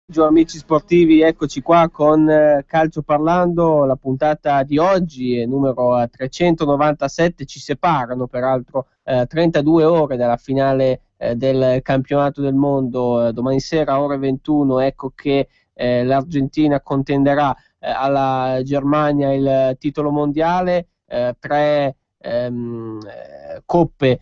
Buongiorno amici sportivi, eccoci qua con Calcio Parlando, la puntata di oggi è numero 397, ci separano peraltro 32 ore dalla finale del campionato del mondo. Domani sera ore 21, ecco che l'Argentina contenderà alla Germania il titolo mondiale, tre coppe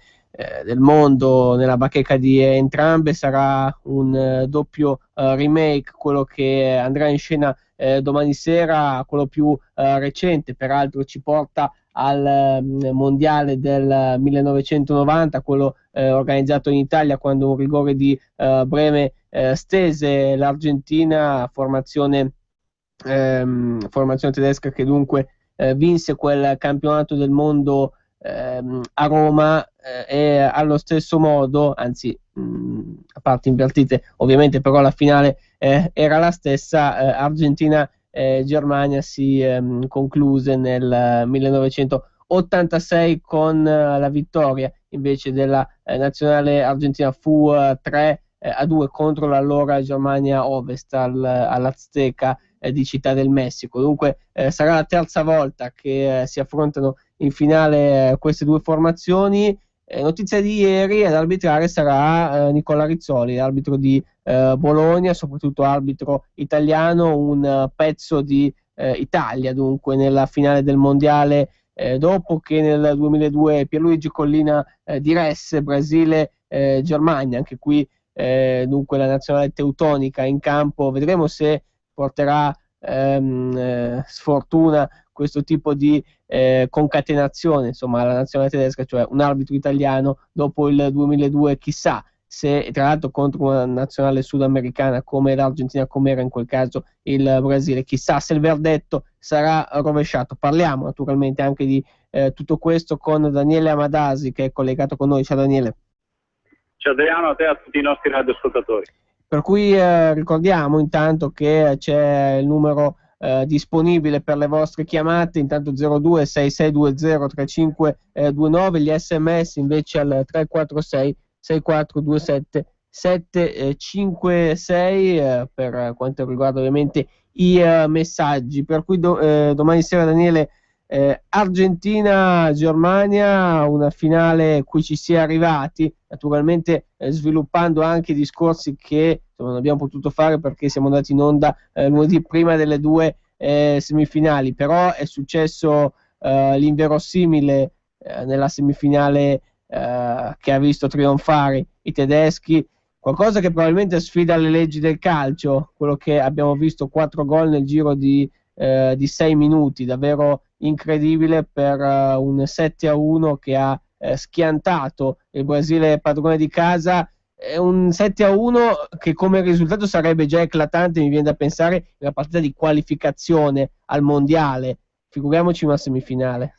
del mondo nella bacheca di entrambe. Sarà un doppio remake, quello che andrà in scena domani sera, quello più recente peraltro ci porta al mondiale del 1990, quello organizzato in Italia, quando un rigore di Breme stese l'Argentina, formazione tedesca che dunque vinse quel campionato del mondo a Roma, e allo stesso modo, anzi a parte invertite ovviamente, però la finale era la stessa. Argentina-Germania si concluse nel 1986 con la vittoria invece della nazionale argentina. Fu 3-2 contro l'allora Germania Ovest all'Azteca di Città del Messico. Dunque sarà la terza volta che si affrontano in finale queste due formazioni. Notizia di ieri, ad arbitrare sarà Nicola Rizzoli, arbitro di Bologna, soprattutto arbitro italiano, un pezzo di Italia dunque nella finale del mondiale, dopo che nel 2002 Pierluigi Collina diresse Brasile-Germania. Anche qui dunque la nazionale teutonica in campo. Vedremo se porterà sfortuna questo tipo di concatenazione, insomma, alla nazionale tedesca, cioè un arbitro italiano dopo il 2002, chissà se, tra l'altro contro una nazionale sudamericana come l'Argentina, come era in quel caso il Brasile, chissà se il verdetto sarà rovesciato. Parliamo naturalmente anche di tutto questo con Daniele Amadasi, che è collegato con noi. Ciao Daniele. Ciao Adriano, a te e a tutti i nostri radioascoltatori. Per cui ricordiamo intanto che c'è il numero disponibile per le vostre chiamate, intanto 0266203529, gli sms invece al 346 6427 756 per quanto riguarda ovviamente i messaggi. Per cui domani sera, Daniele, Argentina-Germania, una finale cui ci si è arrivati, naturalmente sviluppando anche discorsi che non abbiamo potuto fare perché siamo andati in onda lunedì prima delle due semifinali, però è successo l'inverosimile nella semifinale che ha visto trionfare i tedeschi, qualcosa che probabilmente sfida le leggi del calcio, quello che abbiamo visto, 4 gol nel giro di 6 minuti, davvero incredibile per un 7-1 che ha schiantato il Brasile padrone di casa. È un 7-1 che come risultato sarebbe già eclatante, mi viene da pensare, una partita di qualificazione al mondiale, figuriamoci una semifinale.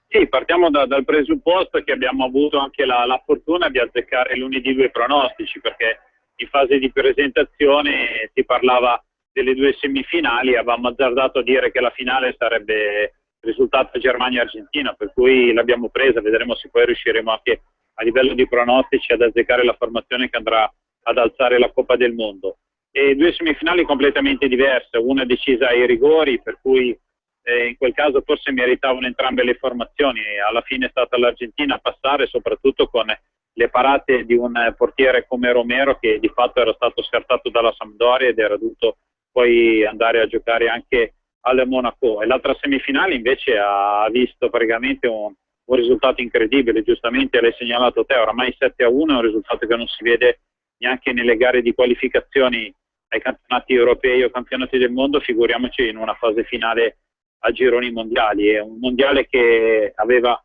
Sì, partiamo dal presupposto che abbiamo avuto anche la fortuna di azzeccare lunedì due pronostici, perché in fase di presentazione si parlava delle due semifinali, avevamo azzardato a dire che la finale sarebbe risultato Germania-Argentina, per cui l'abbiamo presa. Vedremo se poi riusciremo anche a livello di pronostici ad azzeccare la formazione che andrà ad alzare la Coppa del Mondo. E due semifinali completamente diverse, una decisa ai rigori, per cui in quel caso forse meritavano entrambe le formazioni. Alla fine è stata l'Argentina a passare, soprattutto con le parate di un portiere come Romero, che di fatto era stato scartato dalla Sampdoria ed era dovuto poi andare a giocare anche al Monaco. E l'altra semifinale invece ha visto praticamente un risultato incredibile. Giustamente l'hai segnalato te, oramai 7-1 è un risultato che non si vede neanche nelle gare di qualificazioni ai campionati europei o campionati del mondo, figuriamoci in una fase finale a gironi mondiali. È un mondiale che aveva,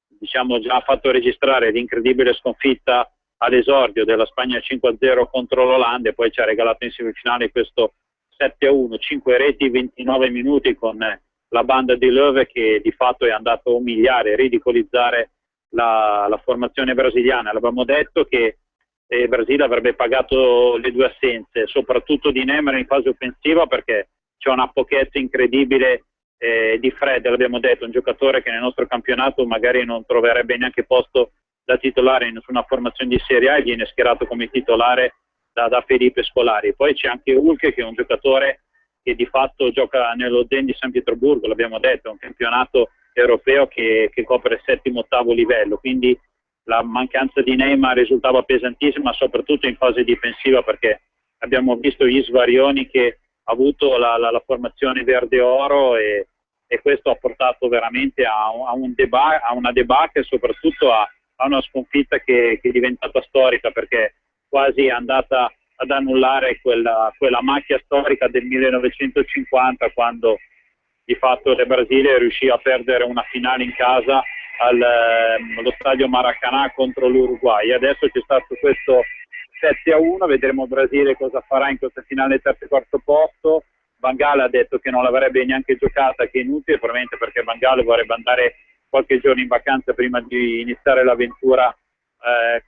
diciamo, già fatto registrare l'incredibile sconfitta all'esordio della Spagna 5-0 contro l'Olanda, e poi ci ha regalato in semifinale questo 7-1, 5 reti, 29 minuti, con la banda di Löw che di fatto è andato a umiliare, ridicolizzare la formazione brasiliana. L'abbiamo detto che il Brasile avrebbe pagato le due assenze, soprattutto di Neymar in fase offensiva, perché c'è una pochezza incredibile di Fred, l'abbiamo detto, un giocatore che nel nostro campionato magari non troverebbe neanche posto da titolare in una formazione di Serie A, e viene schierato come titolare da Felipe Scolari. Poi c'è anche Hulk, che è un giocatore che di fatto gioca nello Zen di San Pietroburgo, l'abbiamo detto, è un campionato europeo che copre il settimo-ottavo livello, quindi la mancanza di Neymar risultava pesantissima, soprattutto in fase difensiva, perché abbiamo visto gli svarioni che ha avuto la formazione verde-oro e questo ha portato veramente a una debacle e soprattutto a una sconfitta che è diventata storica, perché quasi è andata ad annullare quella macchia storica del 1950, quando di fatto il Brasile riuscì a perdere una finale in casa allo stadio Maracanã contro l'Uruguay. Adesso c'è stato questo 7-1, vedremo il Brasile cosa farà in questa finale terzo e quarto posto. Van Gaal ha detto che non l'avrebbe neanche giocata, che è inutile, probabilmente perché Van Gaal vorrebbe andare qualche giorno in vacanza prima di iniziare l'avventura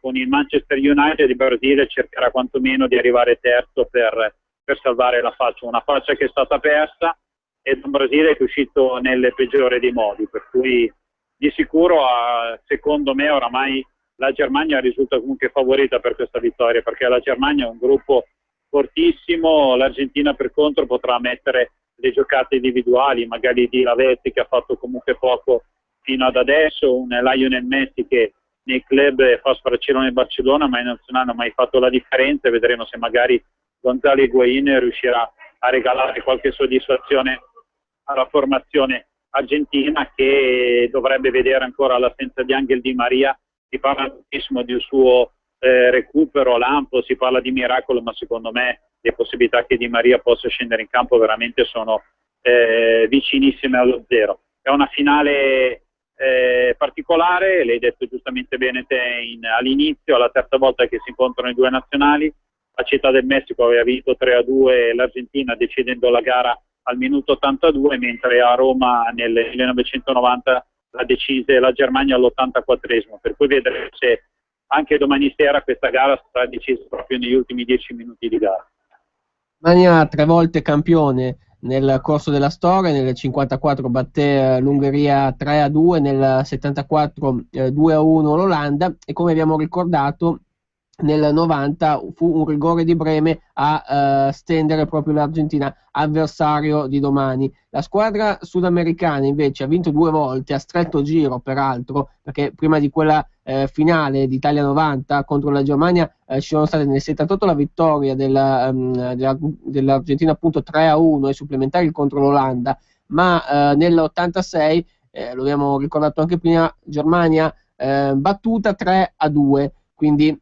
con il Manchester United. Il Brasile cercherà quantomeno di arrivare terzo per salvare la faccia, una faccia che è stata persa, ed un Brasile che è uscito nelle peggiori dei modi, per cui di sicuro secondo me oramai la Germania risulta comunque favorita per questa vittoria, perché la Germania è un gruppo fortissimo. L'Argentina per contro potrà mettere le giocate individuali, magari di Lavezzi, che ha fatto comunque poco fino ad adesso, un Lionel Messi che nei club fa sfracello nel Barcellona, ma in nazionale non ha mai fatto la differenza, e vedremo se magari Gonzalo Higuaín riuscirà a regalare qualche soddisfazione alla formazione argentina, che dovrebbe vedere ancora l'assenza di Angel Di Maria. Si parla tantissimo di un suo recupero lampo, si parla di miracolo, ma secondo me le possibilità che Di Maria possa scendere in campo veramente sono vicinissime allo zero. È una finale particolare, l'hai detto giustamente bene te all'inizio, alla terza volta che si incontrano i due nazionali. La Città del Messico aveva vinto 3-2 l'Argentina, decidendo la gara al minuto 82, mentre a Roma nel 1990 la decise la Germania all'84esimo, per cui vedremo se anche domani sera questa gara sarà decisa proprio negli ultimi 10 minuti di gara. Germania 3 volte campione nel corso della storia, nel 54 batté l'Ungheria 3-2, nel 74 2-1 l'Olanda, e come abbiamo ricordato nel 90 fu un rigore di Breme a stendere proprio l'Argentina, avversario di domani. La squadra sudamericana invece ha vinto 2 volte, a stretto giro peraltro, perché prima di quella finale d'Italia 90 contro la Germania ci sono state nel 78 la vittoria dell'Argentina appunto 3-1 ai supplementari contro l'Olanda, ma nell'86, lo abbiamo ricordato anche prima, Germania battuta 3-2, quindi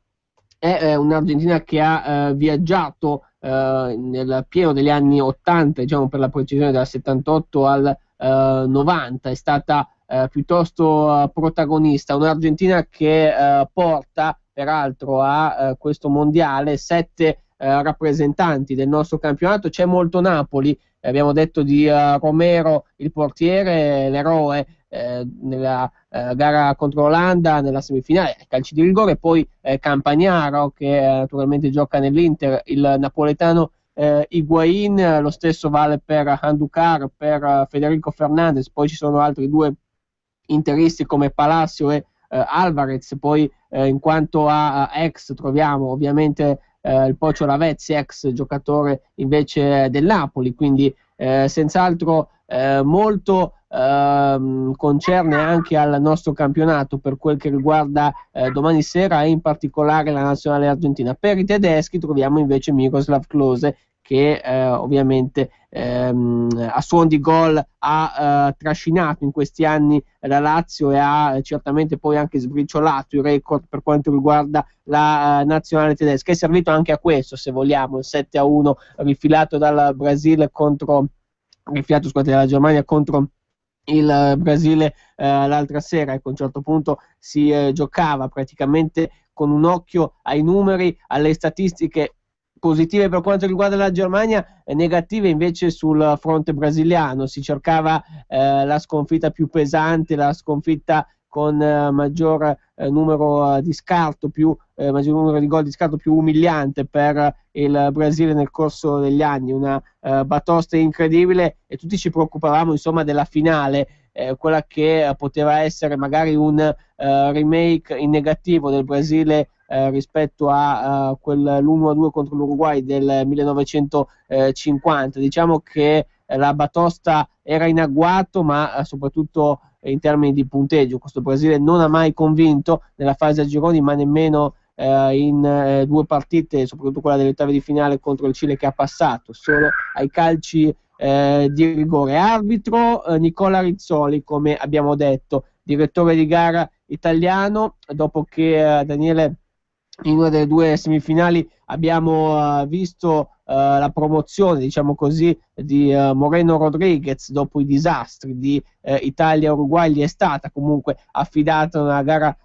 è un'Argentina che ha viaggiato nel pieno degli anni 80, diciamo per la precisione dal 78 al 90, è stata piuttosto protagonista, un'Argentina che porta peraltro a questo mondiale 7 rappresentanti del nostro campionato. C'è molto Napoli, abbiamo detto di Romero il portiere, l'eroe nella gara contro l'Olanda nella semifinale, calci di rigore, poi Campagnaro che naturalmente gioca nell'Inter, il napoletano Higuaín, lo stesso vale per Andújar, per Federico Fernandez, poi ci sono altri 2 interisti come Palacio e Alvarez. Poi in quanto a ex troviamo ovviamente il Pocio Lavezzi, ex giocatore invece del Napoli, quindi senz'altro molto concerne anche al nostro campionato per quel che riguarda domani sera e in particolare la nazionale argentina. Per i tedeschi troviamo invece Miroslav Klose, che ovviamente a suon di gol ha trascinato in questi anni la Lazio e ha certamente poi anche sbriciolato i record per quanto riguarda la nazionale tedesca. È servito anche a questo, se vogliamo, il 7-1 rifilato dal Brasile dalla Germania contro il Brasile l'altra sera. Ecco, a un certo punto si giocava praticamente con un occhio ai numeri, alle statistiche positive per quanto riguarda la Germania, negative invece sul fronte brasiliano. Si cercava la sconfitta più pesante, la sconfitta con maggior numero di scarto, maggior numero di gol di scarto, più umiliante per il Brasile nel corso degli anni, una batosta incredibile, e tutti ci preoccupavamo insomma della finale, quella che poteva essere magari un remake in negativo del Brasile rispetto a l'1-2 contro l'Uruguay del 1950. Diciamo che la batosta era in agguato, ma soprattutto in termini di punteggio questo Brasile non ha mai convinto nella fase a gironi, ma nemmeno in due partite, soprattutto quella delle ottave di finale contro il Cile, che ha passato solo ai calci di rigore. Arbitro Nicola Rizzoli, come abbiamo detto, direttore di gara italiano, dopo che Daniele, in una delle due semifinali abbiamo visto la promozione, diciamo così, di Moreno Rodriguez dopo i disastri di Italia-Uruguay. Gli è stata comunque affidata una gara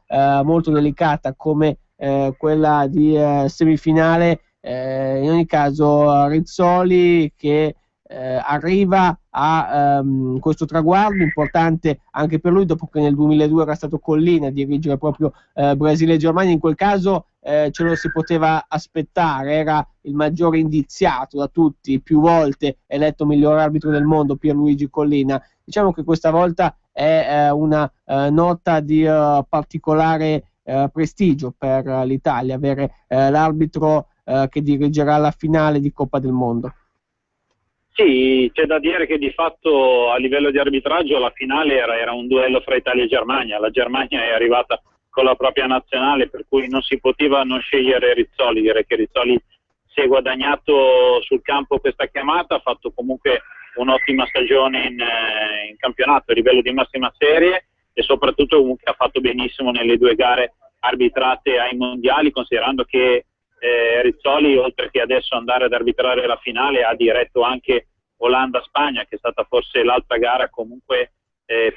molto delicata come quella di semifinale. In ogni caso Rizzoli che arriva a questo traguardo importante anche per lui, dopo che nel 2002 era stato Collina a dirigere proprio Brasile e Germania. In quel caso ce lo si poteva aspettare, era il maggiore indiziato da tutti, più volte eletto miglior arbitro del mondo, Pierluigi Collina. Diciamo che questa volta è una nota di particolare prestigio per l'Italia avere l'arbitro che dirigerà la finale di Coppa del Mondo. Sì, c'è da dire che di fatto a livello di arbitraggio la finale era un duello fra Italia e Germania. La Germania è arrivata con la propria nazionale, per cui non si poteva non scegliere Rizzoli. Direi che Rizzoli si è guadagnato sul campo questa chiamata, ha fatto comunque un'ottima stagione in campionato a livello di massima serie e soprattutto comunque ha fatto benissimo nelle due gare arbitrate ai mondiali, considerando che Rizzoli, oltre che adesso andare ad arbitrare la finale, ha diretto anche Olanda-Spagna, che è stata forse l'altra gara comunque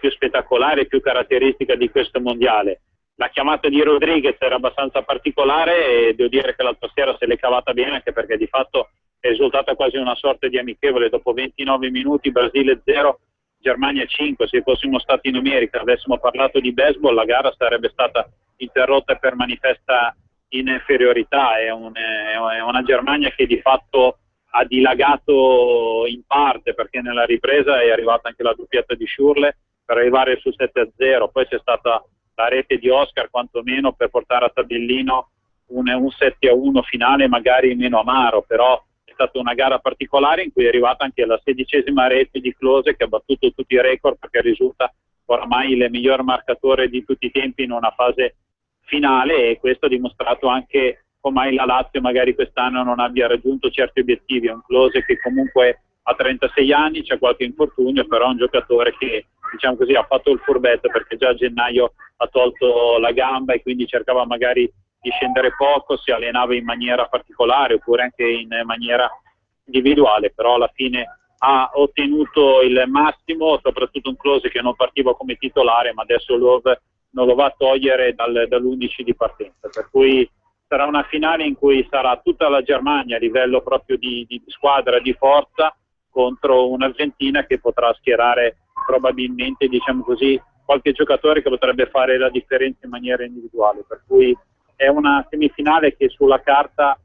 più spettacolare e più caratteristica di questo mondiale. La chiamata di Rodriguez era abbastanza particolare e devo dire che l'altra sera se l'è cavata bene, anche perché di fatto è risultata quasi una sorta di amichevole. Dopo 29 minuti Brasile 0, Germania 5. Se fossimo stati in America, avessimo parlato di baseball, la gara sarebbe stata interrotta per manifesta inferiorità. È una Germania che di fatto ha dilagato in parte, perché nella ripresa è arrivata anche la doppietta di Schürrle per arrivare sul 7-0, poi c'è stata la rete di Oscar quantomeno per portare a tabellino un 7-1 finale magari meno amaro, però è stata una gara particolare in cui è arrivata anche la 16ª rete di Klose, che ha battuto tutti i record perché risulta oramai il miglior marcatore di tutti i tempi in una fase finale, e questo ha dimostrato anche come la Lazio magari quest'anno non abbia raggiunto certi obiettivi. È un Klose che comunque ha 36 anni, c'è qualche infortunio, però è un giocatore che, diciamo così, ha fatto il furbetto, perché già a gennaio ha tolto la gamba e quindi cercava magari di scendere poco, si allenava in maniera particolare oppure anche in maniera individuale, però alla fine ha ottenuto il massimo, soprattutto un Klose che non partiva come titolare, ma adesso Love non lo va a togliere dall'11 di partenza, per cui sarà una finale in cui sarà tutta la Germania a livello proprio di squadra, di forza, contro un'Argentina che potrà schierare probabilmente, diciamo così, qualche giocatore che potrebbe fare la differenza in maniera individuale, per cui è una semifinale che sulla carta,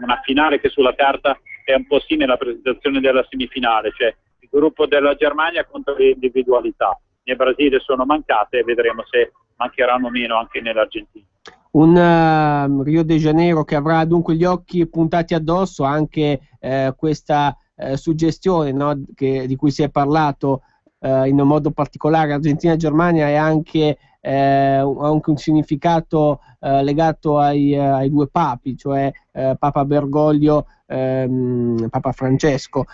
una finale che sulla carta è un po' simile alla presentazione della semifinale, cioè il gruppo della Germania contro le individualità. Nel Brasile sono mancate e vedremo se mancheranno meno anche nell'Argentina. Un Rio de Janeiro che avrà dunque gli occhi puntati addosso, anche questa suggestione, no, di cui si è parlato in un modo particolare, Argentina-Germania, è anche un significato legato ai due papi, cioè Papa Bergoglio, Papa Francesco,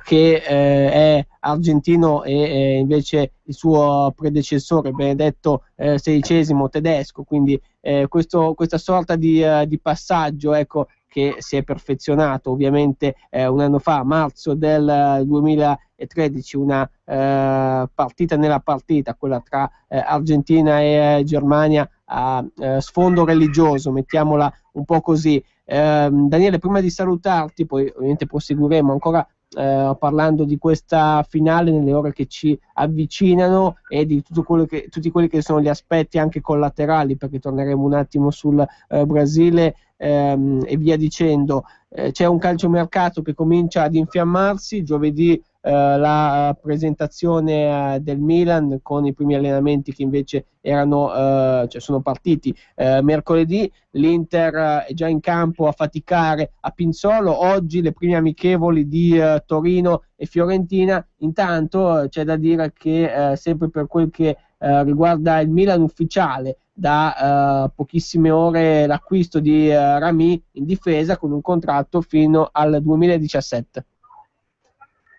che è argentino, e invece il suo predecessore Benedetto XVI tedesco, quindi questa sorta di passaggio, ecco, che si è perfezionato ovviamente un anno fa, a marzo del 2013, una partita nella partita, quella tra Argentina e Germania, a sfondo religioso, mettiamola un po' così. Daniele, prima di salutarti, poi ovviamente proseguiremo ancora parlando di questa finale nelle ore che ci avvicinano e di tutti quelli che sono gli aspetti anche collaterali, perché torneremo un attimo sul Brasile e via dicendo. c'è un calciomercato che comincia ad infiammarsi. Giovedì la presentazione del Milan con i primi allenamenti che invece sono partiti mercoledì. L'Inter è già in campo a faticare a Pinzolo. Oggi le prime amichevoli di Torino e Fiorentina. Intanto c'è da dire che sempre per quel che riguarda il Milan ufficiale, da pochissime ore l'acquisto di Rami in difesa con un contratto fino al 2017.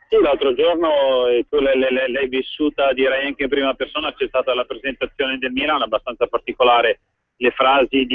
Sì, l'altro giorno tu l'hai vissuta, direi anche in prima persona. C'è stata la presentazione del Milan abbastanza particolare, le frasi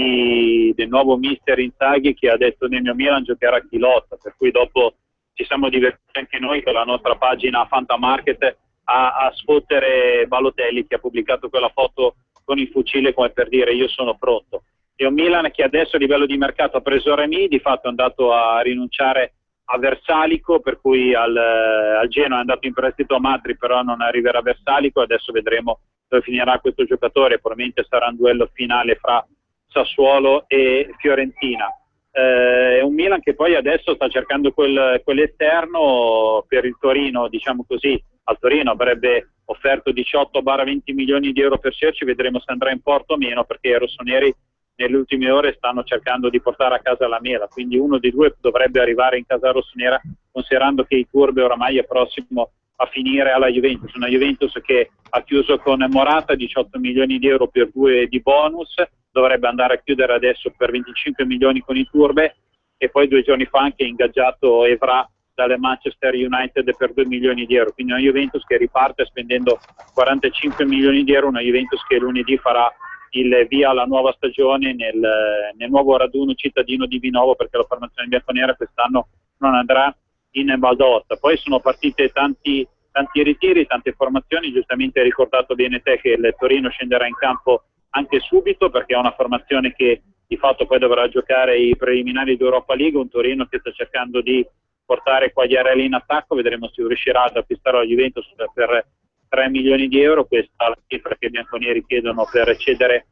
del nuovo mister Inzaghi, che ha detto nel mio Milan giocherà chi lotta, per cui dopo ci siamo divertiti anche noi con la nostra pagina Fantamarket a sfottere Balotelli, che ha pubblicato quella foto con il fucile come per dire io sono pronto. E un Milan che adesso a livello di mercato ha preso Remy, di fatto è andato a rinunciare a Versalico, per cui al Genoa è andato in prestito a Matri, però non arriverà Versalico. Adesso vedremo dove finirà questo giocatore, probabilmente sarà un duello finale fra Sassuolo e Fiorentina. È un Milan che poi adesso sta cercando quell'esterno per il Torino, diciamo così. Al Torino avrebbe offerto 18-20 milioni di euro per Cerci, vedremo se andrà in porto o meno, perché i rossoneri nelle ultime ore stanno cercando di portare a casa la mela, quindi uno dei due dovrebbe arrivare in casa rossonera, considerando che Iturbe oramai è prossimo a finire alla Juventus, una Juventus che ha chiuso con Morata 18 milioni di euro per 2 di bonus, dovrebbe andare a chiudere adesso per 25 milioni con Iturbe, e poi 2 giorni fa anche ingaggiato Evra dalle Manchester United per 2 milioni di euro, quindi una Juventus che riparte spendendo 45 milioni di euro, una Juventus che lunedì farà il via alla nuova stagione nel nuovo raduno cittadino di Vinovo, perché la formazione bianconera quest'anno non andrà in Val d'Aosta. Poi sono partite tanti ritiri, tante formazioni. Giustamente hai ricordato bene te che il Torino scenderà in campo anche subito, perché è una formazione che di fatto poi dovrà giocare i preliminari di Europa League, un Torino che sta cercando di portare Quagliarella in attacco. Vedremo se riuscirà ad acquistare la Juventus per 3 milioni di euro, questa è la cifra che i bianconeri chiedono per cedere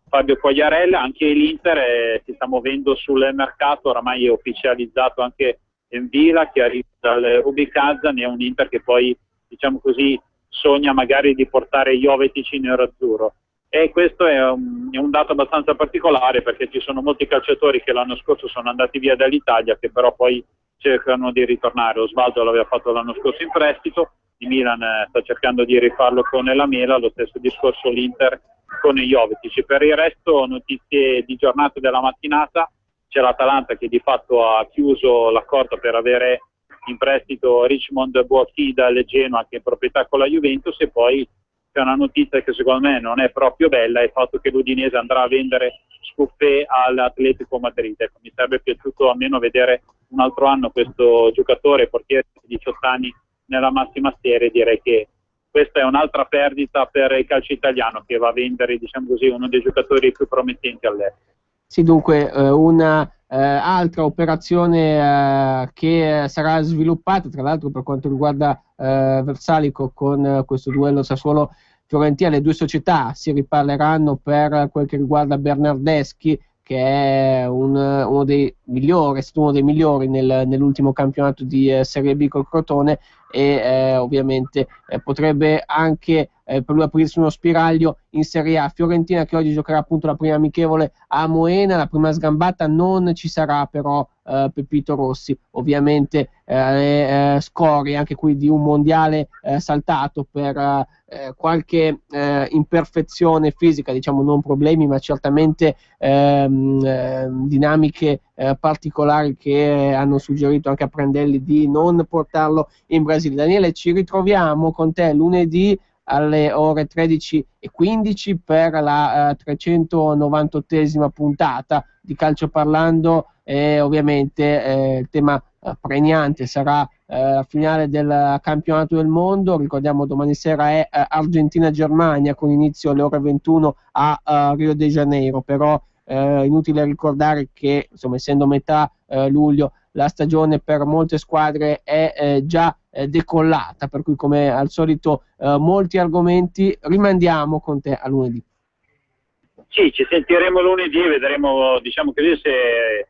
Fabio Quagliarella. Anche l'Inter si sta muovendo sul mercato, oramai è ufficializzato anche Envila che arriva dal Rubicazan, è un Inter che poi, diciamo così, sogna magari di portare Jovetic in nerazzurro, e questo è un dato abbastanza particolare, perché ci sono molti calciatori che l'anno scorso sono andati via dall'Italia che però poi cercano di ritornare. Osvaldo l'aveva fatto l'anno scorso in prestito, il Milan sta cercando di rifarlo con la Mela, lo stesso discorso l'Inter con Jovetic. Per il resto notizie di giornata della mattinata: c'è l'Atalanta che di fatto ha chiuso l'accordo per avere in prestito Richmond Boakhi dal Genoa, che è in proprietà con la Juventus, e poi c'è una notizia che secondo me non è proprio bella, è il fatto che l'Udinese andrà a vendere Scuffé all'Atletico Madrid. Ecco, mi sarebbe piaciuto almeno vedere un altro anno questo giocatore portiere di 18 anni nella massima serie. Direi che questa è un'altra perdita per il calcio italiano, che va a vendere, diciamo così, uno dei giocatori più promettenti all'estero. Sì, dunque una altra operazione che sarà sviluppata, tra l'altro per quanto riguarda Versalico, con questo duello Sassuolo-Fiorentina. Le due società si riparleranno per quel che riguarda Bernardeschi, che è uno dei migliori, è stato uno dei migliori nell'ultimo campionato di Serie B col Crotone, e ovviamente potrebbe anche per lui aprirsi uno spiraglio in Serie A. Fiorentina che oggi giocherà appunto la prima amichevole a Moena, la prima sgambata non ci sarà però Pepito Rossi, ovviamente le scorie anche qui di un mondiale saltato per qualche imperfezione fisica, diciamo, non problemi ma certamente dinamiche particolari che hanno suggerito anche a Prandelli di non portarlo in Brasile. Daniele, ci ritroviamo con te lunedì alle ore 13:15 per la 398esima puntata di Calcio Parlando, e ovviamente il tema pregnante sarà la finale del campionato del mondo. Ricordiamo domani sera è Argentina-Germania con inizio alle ore 21 a Rio de Janeiro, però inutile ricordare che insomma, essendo metà luglio, la stagione per molte squadre è già decollata, per cui come al solito molti argomenti. Rimandiamo con te a lunedì. Sì, ci sentiremo lunedì e vedremo, diciamo così, se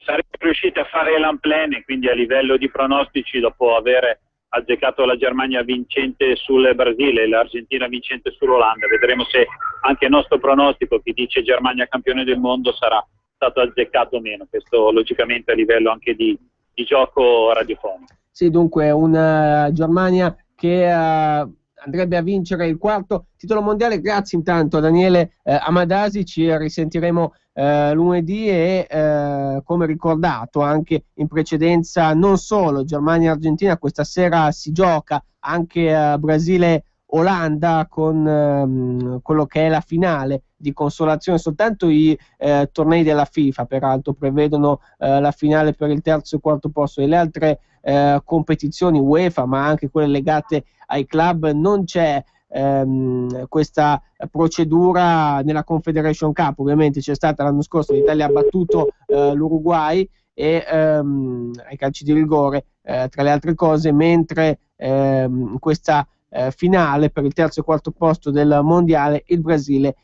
saremmo riusciti a fare l'unplane, quindi a livello di pronostici, dopo aver azzeccato la Germania vincente sul Brasile e l'Argentina vincente sull'Olanda, vedremo se anche il nostro pronostico, che dice Germania campione del mondo, sarà stato azzeccato o meno. Questo logicamente a livello anche di gioco radiofonico. Sì, dunque una Germania che andrebbe a vincere il quarto titolo mondiale. Grazie intanto a Daniele Amadasi, ci risentiremo lunedì e come ricordato anche in precedenza, non solo Germania-Argentina, questa sera si gioca anche Brasile-Olanda con quello che è la finale di consolazione. Soltanto i tornei della FIFA peraltro prevedono la finale per il terzo e quarto posto, e le altre competizioni UEFA, ma anche quelle legate ai club, non c'è questa procedura nella Confederation Cup. Ovviamente c'è stata l'anno scorso, l'Italia ha battuto l'Uruguay e ai calci di rigore, tra le altre cose, mentre questa finale per il terzo e quarto posto del mondiale il Brasile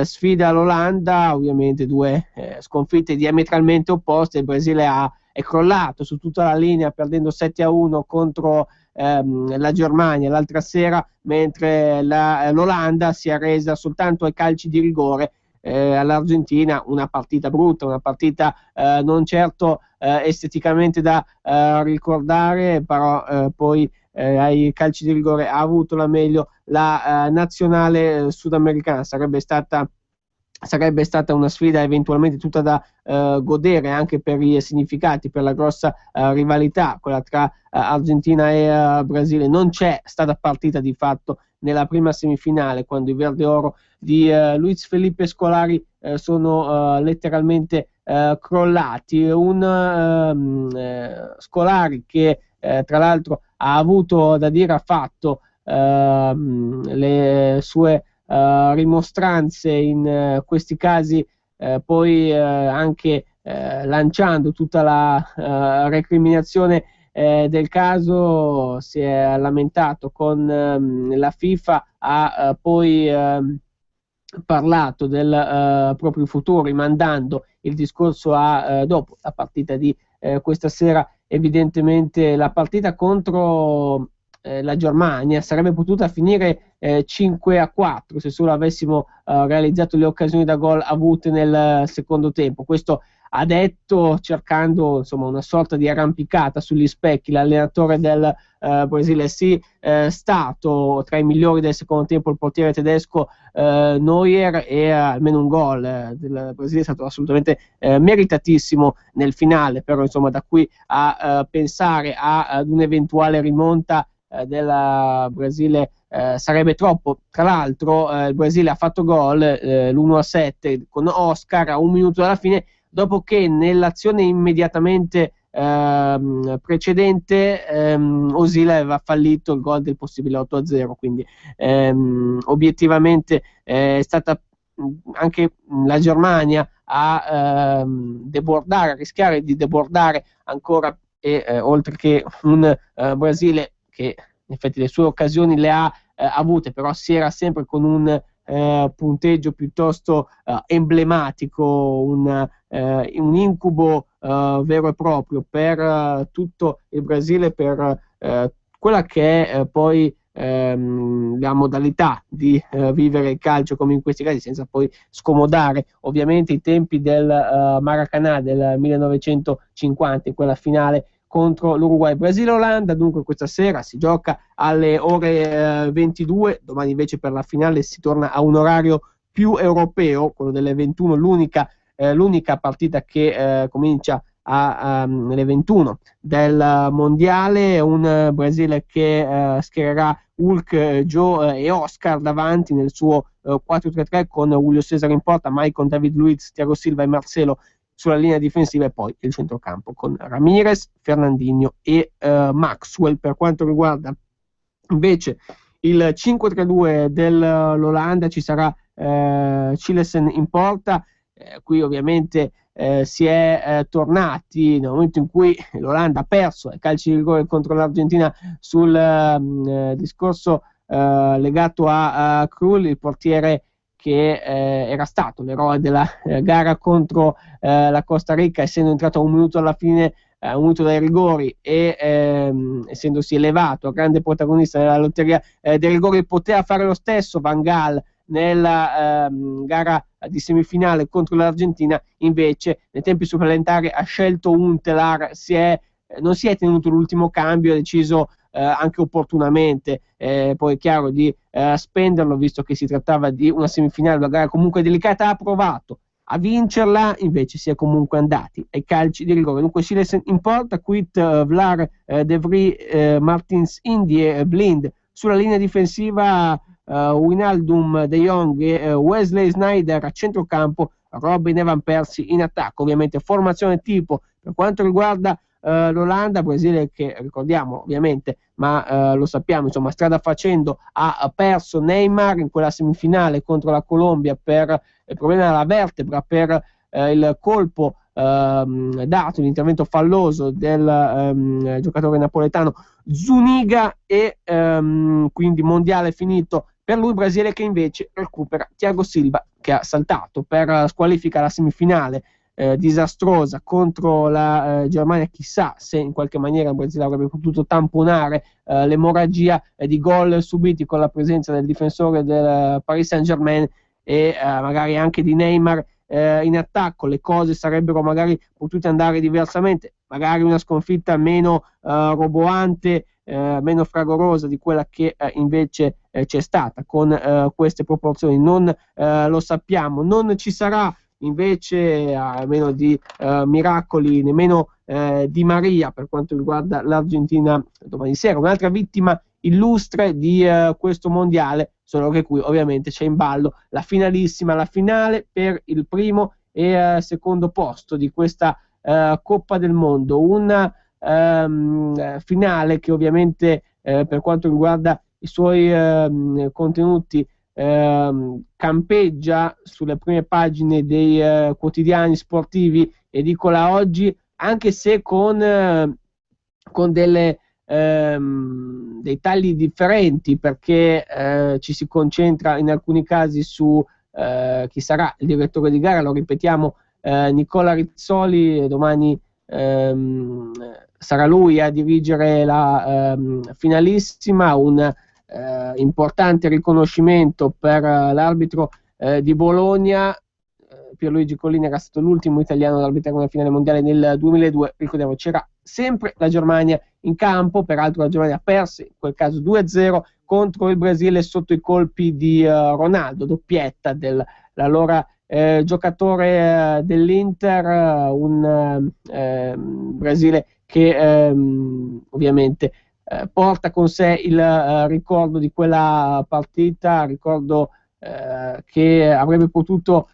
sfida l'Olanda. Ovviamente due sconfitte diametralmente opposte. Il Brasile è crollato su tutta la linea perdendo 7-1 contro la Germania l'altra sera, mentre l'Olanda si è resa soltanto ai calci di rigore all'Argentina. Una partita brutta, una partita non certo esteticamente da ricordare, però poi ai calci di rigore ha avuto la meglio la nazionale sudamericana. Sarebbe stata una sfida eventualmente tutta da godere anche per i significati, per la grossa rivalità, quella tra Argentina e Brasile. Non c'è stata partita di fatto nella prima semifinale, quando i verde oro di Luis Felipe Scolari sono letteralmente crollati. Scolari che tra l'altro ha avuto da dire, ha fatto le sue rimostranze in questi casi, poi anche lanciando tutta la recriminazione del caso. Si è lamentato con la FIFA, ha poi parlato del proprio futuro, rimandando il discorso a dopo la partita di questa sera. Evidentemente la partita contro la Germania sarebbe potuta finire 5-4 se solo avessimo realizzato le occasioni da gol avute nel secondo tempo. Questo ha detto, cercando insomma una sorta di arrampicata sugli specchi, l'allenatore del Brasile. Sì, stato tra i migliori del secondo tempo il portiere tedesco Neuer, e almeno un gol del Brasile è stato assolutamente meritatissimo nel finale, però insomma da qui a pensare ad un'eventuale rimonta del Brasile sarebbe troppo. Tra l'altro il Brasile ha fatto gol l'1-7 con Oscar a un minuto dalla fine, dopo che nell'azione immediatamente precedente Özil aveva fallito il gol del possibile 8-0. Quindi obiettivamente è stata anche la Germania a debordare, a rischiare di debordare ancora, e oltre che un Brasile che in effetti le sue occasioni le ha avute, però si era sempre con un punteggio piuttosto emblematico, un incubo vero e proprio per tutto il Brasile, per quella che è poi la modalità di vivere il calcio, come in questi casi, senza poi scomodare ovviamente i tempi del Maracanã del 1950, in quella finale contro l'Uruguay. Brasile-Olanda dunque questa sera si gioca alle ore 22, domani invece per la finale si torna a un orario più europeo, quello delle 21, l'unica partita che comincia alle 21 del mondiale. Un Brasile che schiererà Hulk, Joe e Oscar davanti nel suo 4-3-3, con Julio César in porta, Maicon, David Luiz, Thiago Silva e Marcelo sulla linea difensiva, e poi il centrocampo con Ramirez, Fernandinho e Maxwell. Per quanto riguarda invece il 5-3-2 dell'Olanda, ci sarà Cilesen in porta. Qui ovviamente si è tornati nel momento in cui l'Olanda ha perso ai calci di rigore contro l'Argentina sul discorso legato a Krul, il portiere che era stato l'eroe della gara contro la Costa Rica, essendo entrato a un minuto alla fine, un minuto dai rigori, e essendosi elevato a grande protagonista nella lotteria dei rigori, poteva fare lo stesso Van Gaal nella gara di semifinale contro l'Argentina. Invece nei tempi supplementari ha scelto Huntelaar, non si è tenuto l'ultimo cambio, ha deciso anche opportunamente, poi è chiaro, di spenderlo, visto che si trattava di una semifinale, una gara comunque delicata. Ha provato a vincerla, invece si è comunque andati ai calci di rigore. Dunque Siles in porta, Quit, Vlar, De Vries, Martins Indi e Blind. Sulla linea difensiva Wijnaldum, De Jong e Wesley Sneijder a centrocampo, Robin e Van Persie in attacco. Ovviamente formazione tipo per quanto riguarda l'Olanda, Brasile che ricordiamo ovviamente, ma lo sappiamo, insomma, strada facendo, ha perso Neymar in quella semifinale contro la Colombia per il problema alla vertebra, per il colpo dato, l'intervento falloso del giocatore napoletano Zuniga, e quindi mondiale finito per lui. Brasile che invece recupera Thiago Silva, che ha saltato per squalifica la semifinale disastrosa contro la Germania. Chissà se in qualche maniera il Brasile avrebbe potuto tamponare l'emorragia di gol subiti con la presenza del difensore del Paris Saint-Germain e magari anche di Neymar in attacco. Le cose sarebbero magari potute andare diversamente, magari una sconfitta meno roboante, meno fragorosa di quella che invece c'è stata con queste proporzioni. Non lo sappiamo, non ci sarà invece, a meno di miracoli, nemmeno Di Maria per quanto riguarda l'Argentina domani sera. Un'altra vittima illustre di questo mondiale, solo che qui ovviamente c'è in ballo la finalissima, la finale per il primo e secondo posto di questa Coppa del Mondo. Una finale che ovviamente per quanto riguarda i suoi contenuti campeggia sulle prime pagine dei quotidiani sportivi edicola oggi, anche se con dei tagli differenti, perché ci si concentra in alcuni casi su chi sarà il direttore di gara. Lo ripetiamo, Nicola Rizzoli, domani sarà lui a dirigere la finalissima. Un importante riconoscimento per l'arbitro di Bologna. Pierluigi Collina era stato l'ultimo italiano ad arbitrare una finale mondiale nel 2002. Ricordiamo, c'era sempre la Germania in campo, peraltro la Germania perse in quel caso 2-0 contro il Brasile sotto i colpi di Ronaldo, doppietta dell'allora giocatore dell'Inter, un Brasile che ovviamente porta con sé il ricordo di quella partita, ricordo che avrebbe potuto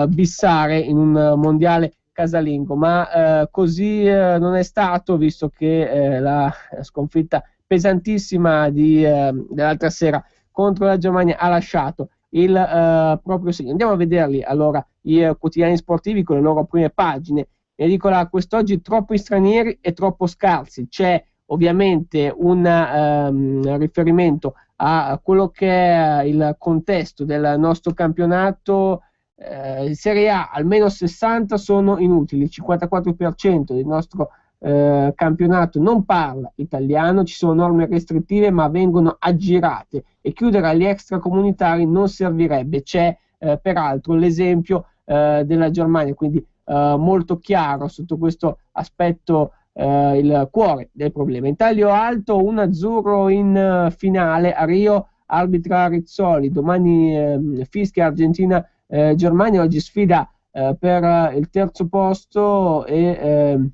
bissare in un mondiale casalingo, ma così non è stato, visto che la sconfitta pesantissima dell'altra sera contro la Germania ha lasciato il proprio segno. Andiamo a vederli allora i quotidiani sportivi con le loro prime pagine. Edicola quest'oggi: troppi stranieri e troppo scarsi. C'è ovviamente un riferimento a quello che è il contesto del nostro campionato. In Serie A almeno 60 sono inutili, il 54% del nostro campionato non parla italiano, ci sono norme restrittive ma vengono aggirate, e chiudere agli extracomunitari non servirebbe. C'è peraltro l'esempio della Germania, quindi molto chiaro sotto questo aspetto il cuore del problema. In taglio alto, un azzurro in finale a Rio, arbitra Rizzoli. Domani fischia Argentina Germania. Oggi sfida per il terzo posto, e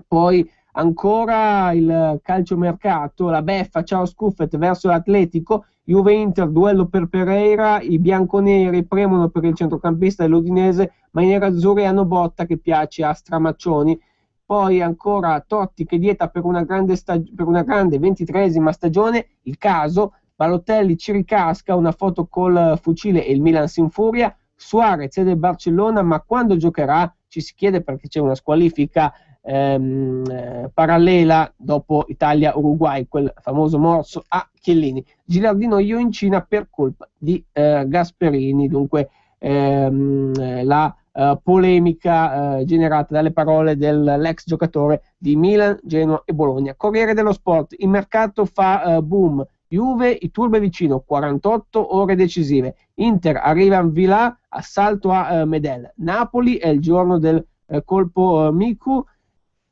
poi ancora il calciomercato, la beffa, ciao Scuffet verso l'Atletico, Juve Inter, duello per Pereira, i bianconeri premono per il centrocampista dell'Udinese, ma i nerazzurri hanno Botta che piace a Stramaccioni. Poi ancora Totti che dieta per una grande 23esima stagione, il caso Balotelli ci ricasca, una foto col fucile e il Milan si infuria. Suarez è del Barcellona, ma quando giocherà? Ci si chiede, perché c'è una squalifica parallela dopo Italia-Uruguay, quel famoso morso a Chiellini. Gilardino io in Cina per colpa di Gasperini, dunque la polemica generata dalle parole dell'ex giocatore di Milan, Genoa e Bologna. Corriere dello Sport, il mercato fa boom, Juve, i turbe vicino, 48 ore decisive, Inter arriva in Villa, assalto a Medel, Napoli è il giorno del colpo Miku,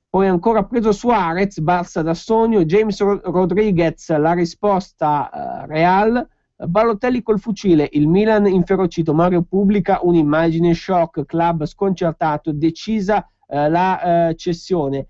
poi ancora preso Suarez, Barça da sogno, James Rodriguez, la risposta Real, Balotelli col fucile, il Milan inferocito, Mario pubblica un'immagine shock, club sconcertato, decisa la cessione.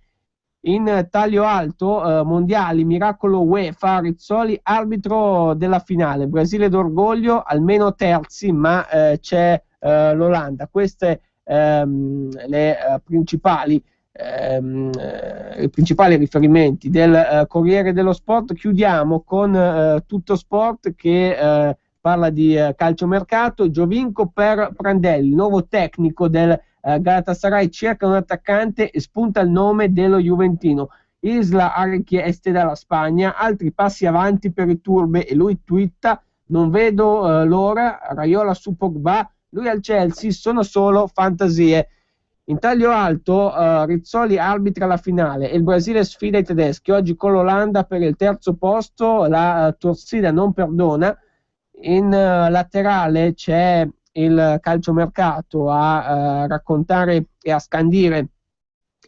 In taglio alto, mondiali, miracolo UEFA, Rizzoli, arbitro della finale, Brasile d'orgoglio, almeno terzi, ma c'è l'Olanda. Queste le principali i principali riferimenti del Corriere dello Sport. Chiudiamo con Tutto Sport che parla di calciomercato. Giovinco per Prandelli, nuovo tecnico del Galatasaray, cerca un attaccante e spunta il nome dello Juventino. Isla ha richieste dalla Spagna, altri passi avanti per i turbe e lui twitta: non vedo l'ora, Raiola su Pogba, lui al Chelsea, sono solo fantasie. In taglio alto Rizzoli arbitra la finale e il Brasile sfida i tedeschi, oggi con l'Olanda per il terzo posto, la torsida non perdona. In laterale c'è il calciomercato a raccontare e a scandire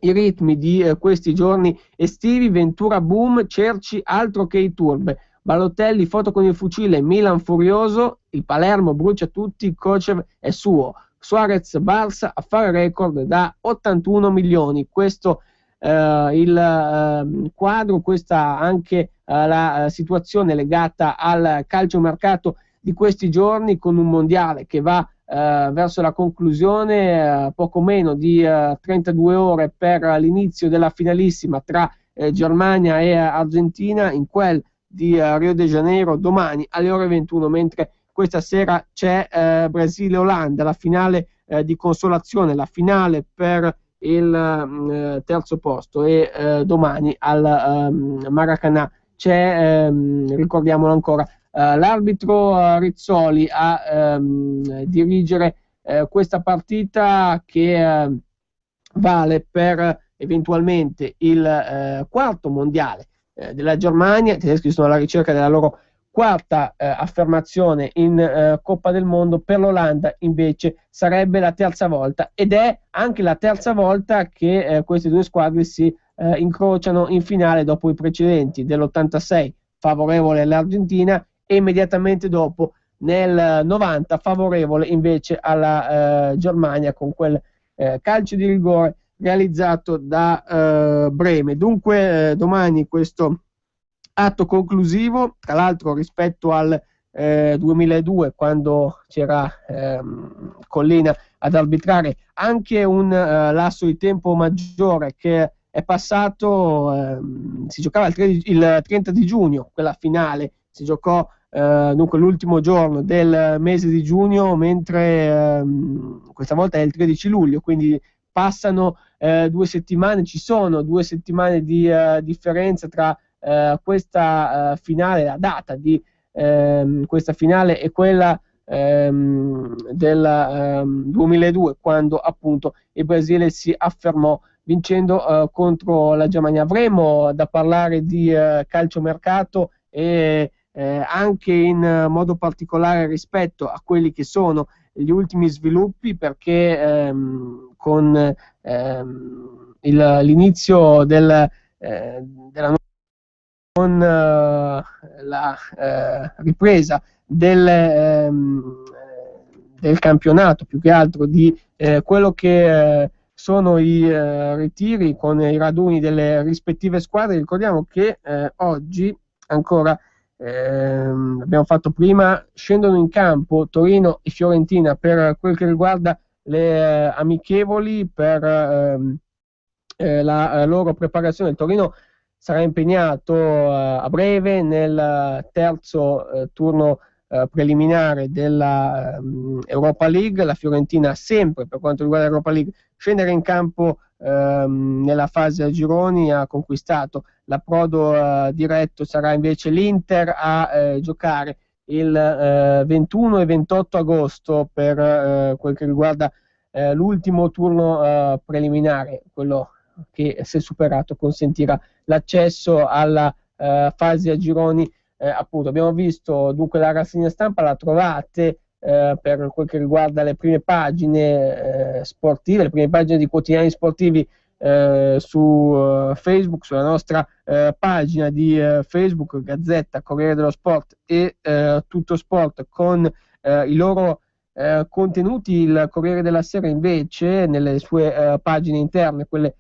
i ritmi di questi giorni estivi. Ventura boom, Cerci altro che i turbe, Balotelli foto con il fucile, Milan furioso, il Palermo brucia tutti, Kocev è suo, Suarez Barça a fare record da 81 milioni. Questo il quadro, questa anche la situazione legata al calciomercato di questi giorni, con un mondiale che va verso la conclusione, poco meno di 32 ore per l'inizio della finalissima tra Germania e Argentina, in quel di Rio de Janeiro domani alle ore 21, mentre questa sera c'è Brasile-Olanda, la finale di consolazione, la finale per il terzo posto, e domani al Maracanã c'è, ricordiamolo ancora, l'arbitro Rizzoli a dirigere questa partita che vale per eventualmente il quarto mondiale della Germania. I tedeschi sono alla ricerca della loro quarta affermazione in Coppa del Mondo. Per l'Olanda invece sarebbe la terza volta, ed è anche la terza volta che queste due squadre si incrociano in finale, dopo i precedenti dell'86 favorevole all'Argentina e immediatamente dopo nel 90 favorevole invece alla Germania, con quel calcio di rigore realizzato da Breme. Dunque domani questo atto conclusivo, tra l'altro rispetto al 2002, quando c'era Collina ad arbitrare, anche un lasso di tempo maggiore che è passato. Si giocava il 30 di giugno, quella finale si giocò dunque l'ultimo giorno del mese di giugno, mentre questa volta è il 13 luglio, quindi passano 2 settimane, ci sono 2 settimane di differenza tra questa finale, la data di questa finale, e quella del 2002, quando appunto il Brasile si affermò vincendo contro la Germania. Avremo da parlare di calciomercato e anche in modo particolare rispetto a quelli che sono gli ultimi sviluppi, perché con l'inizio della con la ripresa del campionato, più che altro di quello che sono i ritiri con i raduni delle rispettive squadre. Ricordiamo che oggi ancora, abbiamo fatto prima, scendono in campo Torino e Fiorentina per quel che riguarda le amichevoli, per la loro preparazione. Il Torino sarà impegnato a breve nel terzo turno preliminare della Europa League. La Fiorentina, sempre per quanto riguarda l'Europa League, scendere in campo nella fase a gironi ha conquistato. L'approdo diretto sarà invece l'Inter a giocare il 21 e 28 agosto per quel che riguarda l'ultimo turno preliminare, quello che se superato consentirà l'accesso alla fase a gironi. Appunto abbiamo visto dunque la rassegna stampa, la trovate per quel che riguarda le prime pagine sportive, le prime pagine di quotidiani sportivi su Facebook, sulla nostra pagina di Facebook, Gazzetta Corriere dello Sport e Tutto Sport, con i loro contenuti. Il Corriere della Sera invece nelle sue pagine interne, quelle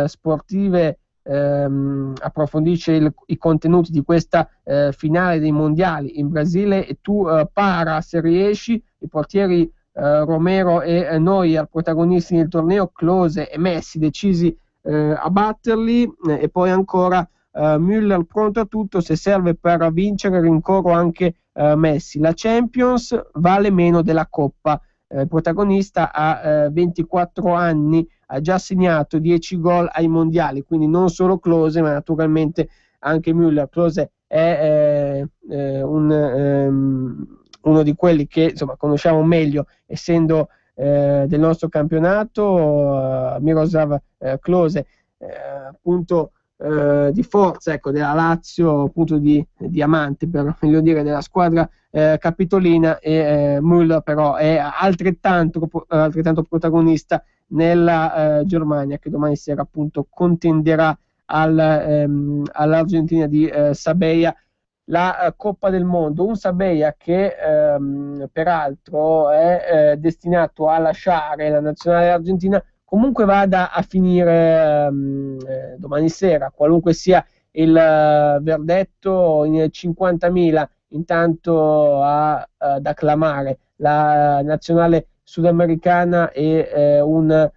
sportive, approfondisce i contenuti di questa finale dei mondiali in Brasile. E tu Para, se riesci, i portieri Romero e Neuer protagonisti del torneo, Klose e Messi decisi a batterli, e poi ancora Müller pronto a tutto, se serve per vincere rincorro anche Messi. La Champions vale meno della Coppa. Il protagonista ha 24 anni, ha già segnato 10 gol ai mondiali, quindi non solo Klose ma naturalmente anche Müller. Klose è uno di quelli che insomma conosciamo meglio, essendo del nostro campionato. Miroslav Klose, punto di forza, ecco, della Lazio, punto di diamante, per meglio dire, della squadra capitolina, e Müller però è altrettanto protagonista nella Germania, che domani sera appunto contenderà all'Argentina di Sabeia la Coppa del Mondo. Un Sabeia che peraltro è destinato a lasciare la nazionale argentina, comunque vada a finire domani sera, qualunque sia il verdetto, in 50.000 intanto ad acclamare la nazionale sudamericana, e un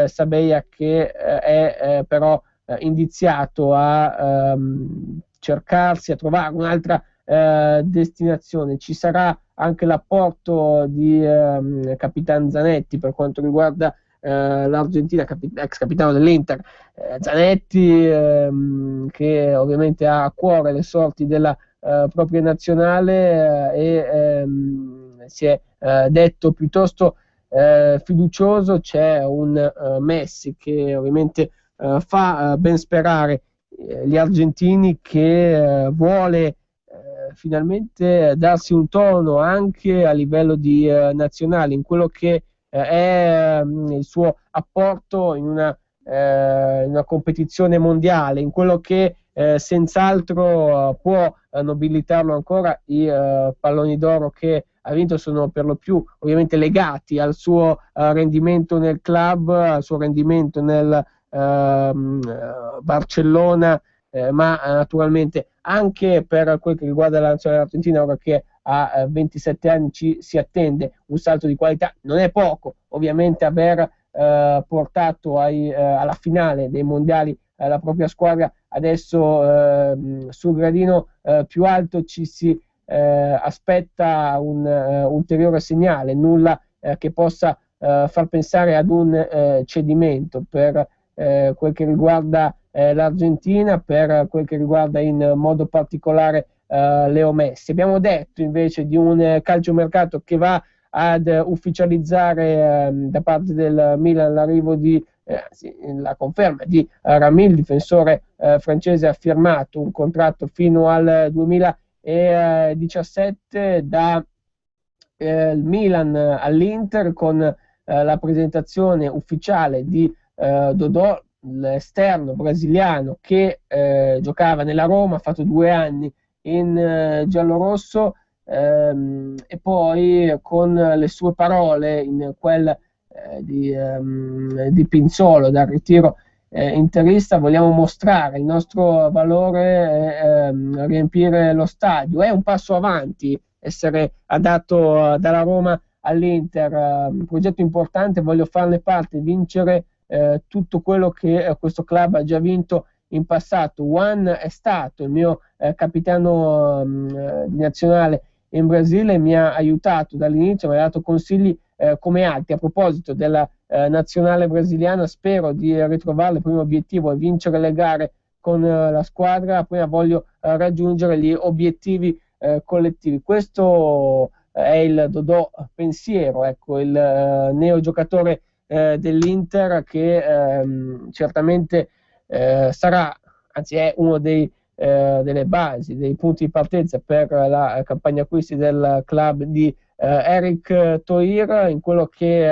Sabeia che è però indiziato a cercarsi, a trovare un'altra destinazione. Ci sarà anche l'apporto di Capitan Zanetti per quanto riguarda l'Argentina, ex capitano dell'Inter. Zanetti, che ovviamente ha a cuore le sorti della propria nazionale, e si è detto piuttosto fiducioso. C'è un Messi che ovviamente fa ben sperare gli argentini, che vuole finalmente darsi un tono anche a livello di nazionale in quello che è il suo apporto in una competizione mondiale, in quello che senz'altro può nobilitarlo ancora. I palloni d'oro che ha vinto sono per lo più ovviamente legati al suo rendimento nel club, al suo rendimento nel Barcellona, ma naturalmente anche per quel che riguarda la nazionale argentina, ora che a 27 anni ci si attende un salto di qualità. Non è poco ovviamente aver portato alla finale dei mondiali la propria squadra. Adesso sul gradino più alto ci si aspetta un ulteriore segnale, nulla che possa far pensare ad un cedimento per quel che riguarda l'Argentina, per quel che riguarda in modo particolare Leo Messi. Abbiamo detto invece di un calciomercato che va ad ufficializzare da parte del Milan l'arrivo di la conferma di Ramil, difensore francese. Ha firmato un contratto fino al 2017 da il Milan all'Inter, con la presentazione ufficiale di Dodò, l'esterno brasiliano che giocava nella Roma, ha fatto 2 anni in giallorosso, e poi con le sue parole in quel di Pinzolo dal ritiro interista: vogliamo mostrare il nostro valore, riempire lo stadio. È un passo avanti essere adatto dalla Roma all'Inter, un progetto importante, voglio farne parte, vincere tutto quello che questo club ha già vinto in passato. Juan è stato il mio capitano di nazionale in Brasile, mi ha aiutato dall'inizio, mi ha dato consigli come altri. A proposito della nazionale brasiliana. Spero di ritrovare il primo obiettivo e vincere le gare con la squadra, prima voglio raggiungere gli obiettivi collettivi. Questo è il Dodò pensiero, ecco, il neo giocatore dell'Inter che certamente sarà, anzi è uno delle basi, dei punti di partenza per la campagna acquisti del club di Eric Thohir, in quello che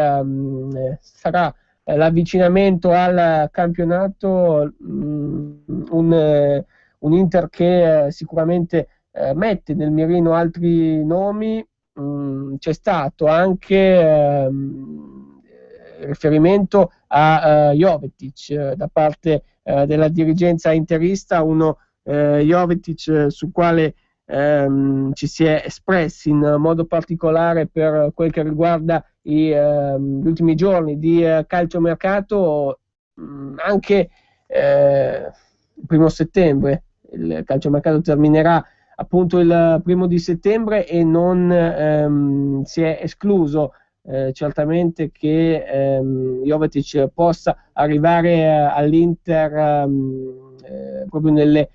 sarà l'avvicinamento al campionato, un Inter che sicuramente mette nel mirino altri nomi. C'è stato anche riferimento a Jovetic da parte della dirigenza interista, uno Jovetic sul quale ci si è espressi in modo particolare per quel che riguarda gli ultimi giorni di calciomercato, anche il 1° settembre. Il calciomercato terminerà appunto il 1° settembre e non si è escluso certamente che Jovetic possa arrivare all'Inter proprio nelle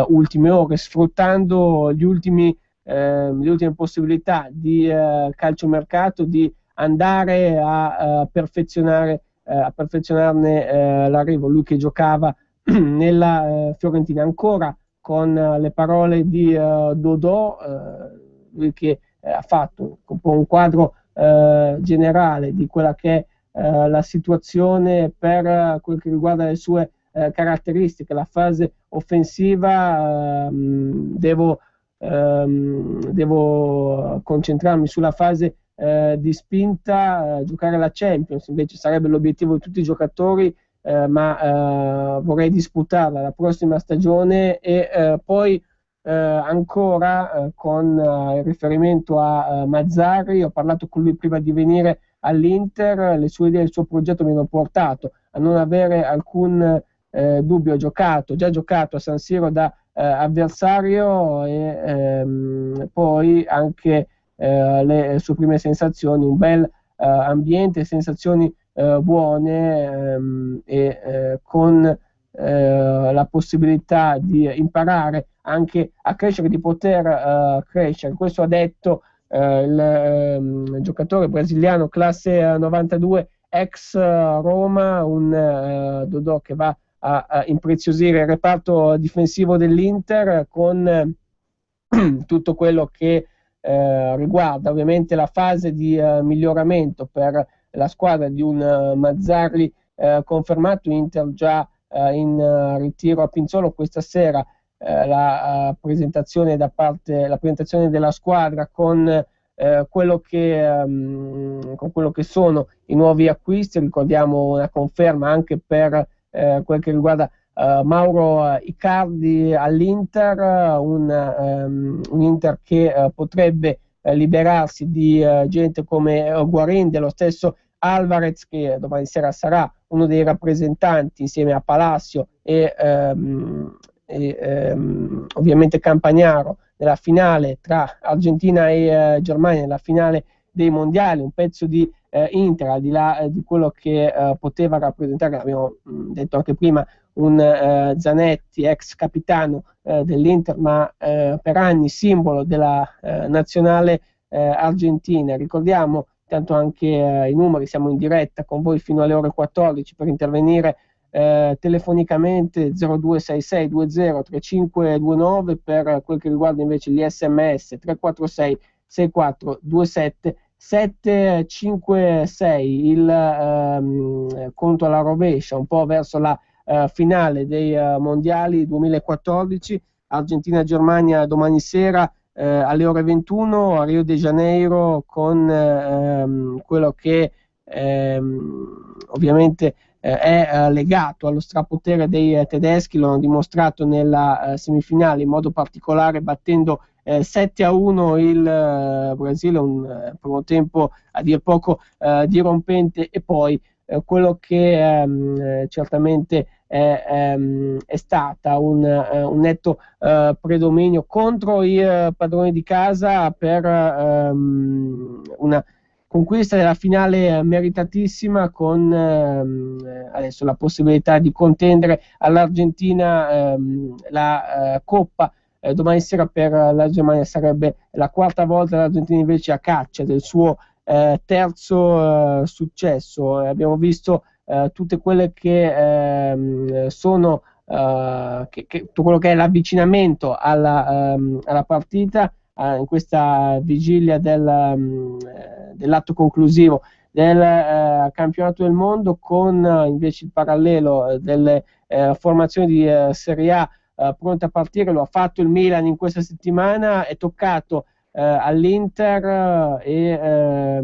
ultime ore, sfruttando le ultime possibilità di calciomercato di andare a perfezionarne l'arrivo. Lui che giocava nella Fiorentina, ancora con le parole di Dodò, lui che ha fatto un quadro generale di quella che è la situazione per quel che riguarda le sue caratteristiche. La fase offensiva, devo concentrarmi sulla fase di spinta, giocare la Champions invece sarebbe l'obiettivo di tutti i giocatori, ma vorrei disputarla la prossima stagione e poi ancora con il riferimento a Mazzarri. Ho parlato con lui prima di venire all'Inter, le sue idee, il suo progetto mi hanno portato a non avere alcun dubbio. Già giocato a San Siro da avversario e poi anche le sue prime sensazioni, un bel ambiente, sensazioni buone con la possibilità di imparare anche a crescere, di poter crescere. Questo ha detto il giocatore brasiliano classe 92 ex Roma, un Dodò che va a impreziosire il reparto difensivo dell'Inter con tutto quello che riguarda ovviamente la fase di miglioramento per la squadra di un Mazzarri confermato. Inter già in ritiro a Pinzolo questa sera, la presentazione della squadra con quello che sono i nuovi acquisti. Ricordiamo una conferma anche per quel che riguarda Mauro Icardi all'Inter, un Inter che potrebbe liberarsi di gente come Guarín, dello stesso Alvarez, che domani sera sarà uno dei rappresentanti insieme a Palacio e ovviamente Campagnaro nella finale tra Argentina e Germania, nella finale dei mondiali. Un pezzo di Inter, al di là di quello che poteva rappresentare, l'abbiamo detto anche prima, un Zanetti, ex capitano dell'Inter, ma per anni simbolo della nazionale argentina. Ricordiamo tanto anche i numeri, siamo in diretta con voi fino alle ore 14 per intervenire telefonicamente 0266 20 3529, per quel che riguarda invece gli SMS 346 6427 756. Il conto alla rovescia un po' verso la finale dei mondiali 2014, Argentina-Germania domani sera alle ore 21 a Rio de Janeiro, con quello che ovviamente è legato allo strapotere dei tedeschi. Lo hanno dimostrato nella semifinale, in modo particolare battendo 7-1 il Brasile, un primo tempo a dir poco dirompente, e poi quello che certamente è stata un netto predominio contro i padroni di casa per una conquista della finale meritatissima, con adesso la possibilità di contendere all'Argentina la Coppa. Domani sera per la Germania sarebbe la quarta volta, l'Argentina invece a caccia del suo terzo successo. Abbiamo visto tutte quelle che sono tutto quello che è l'avvicinamento alla partita in questa vigilia dell'atto conclusivo del campionato del mondo, con invece il parallelo delle formazioni di Serie A pronte a partire. Lo ha fatto il Milan in questa settimana, è toccato all'Inter e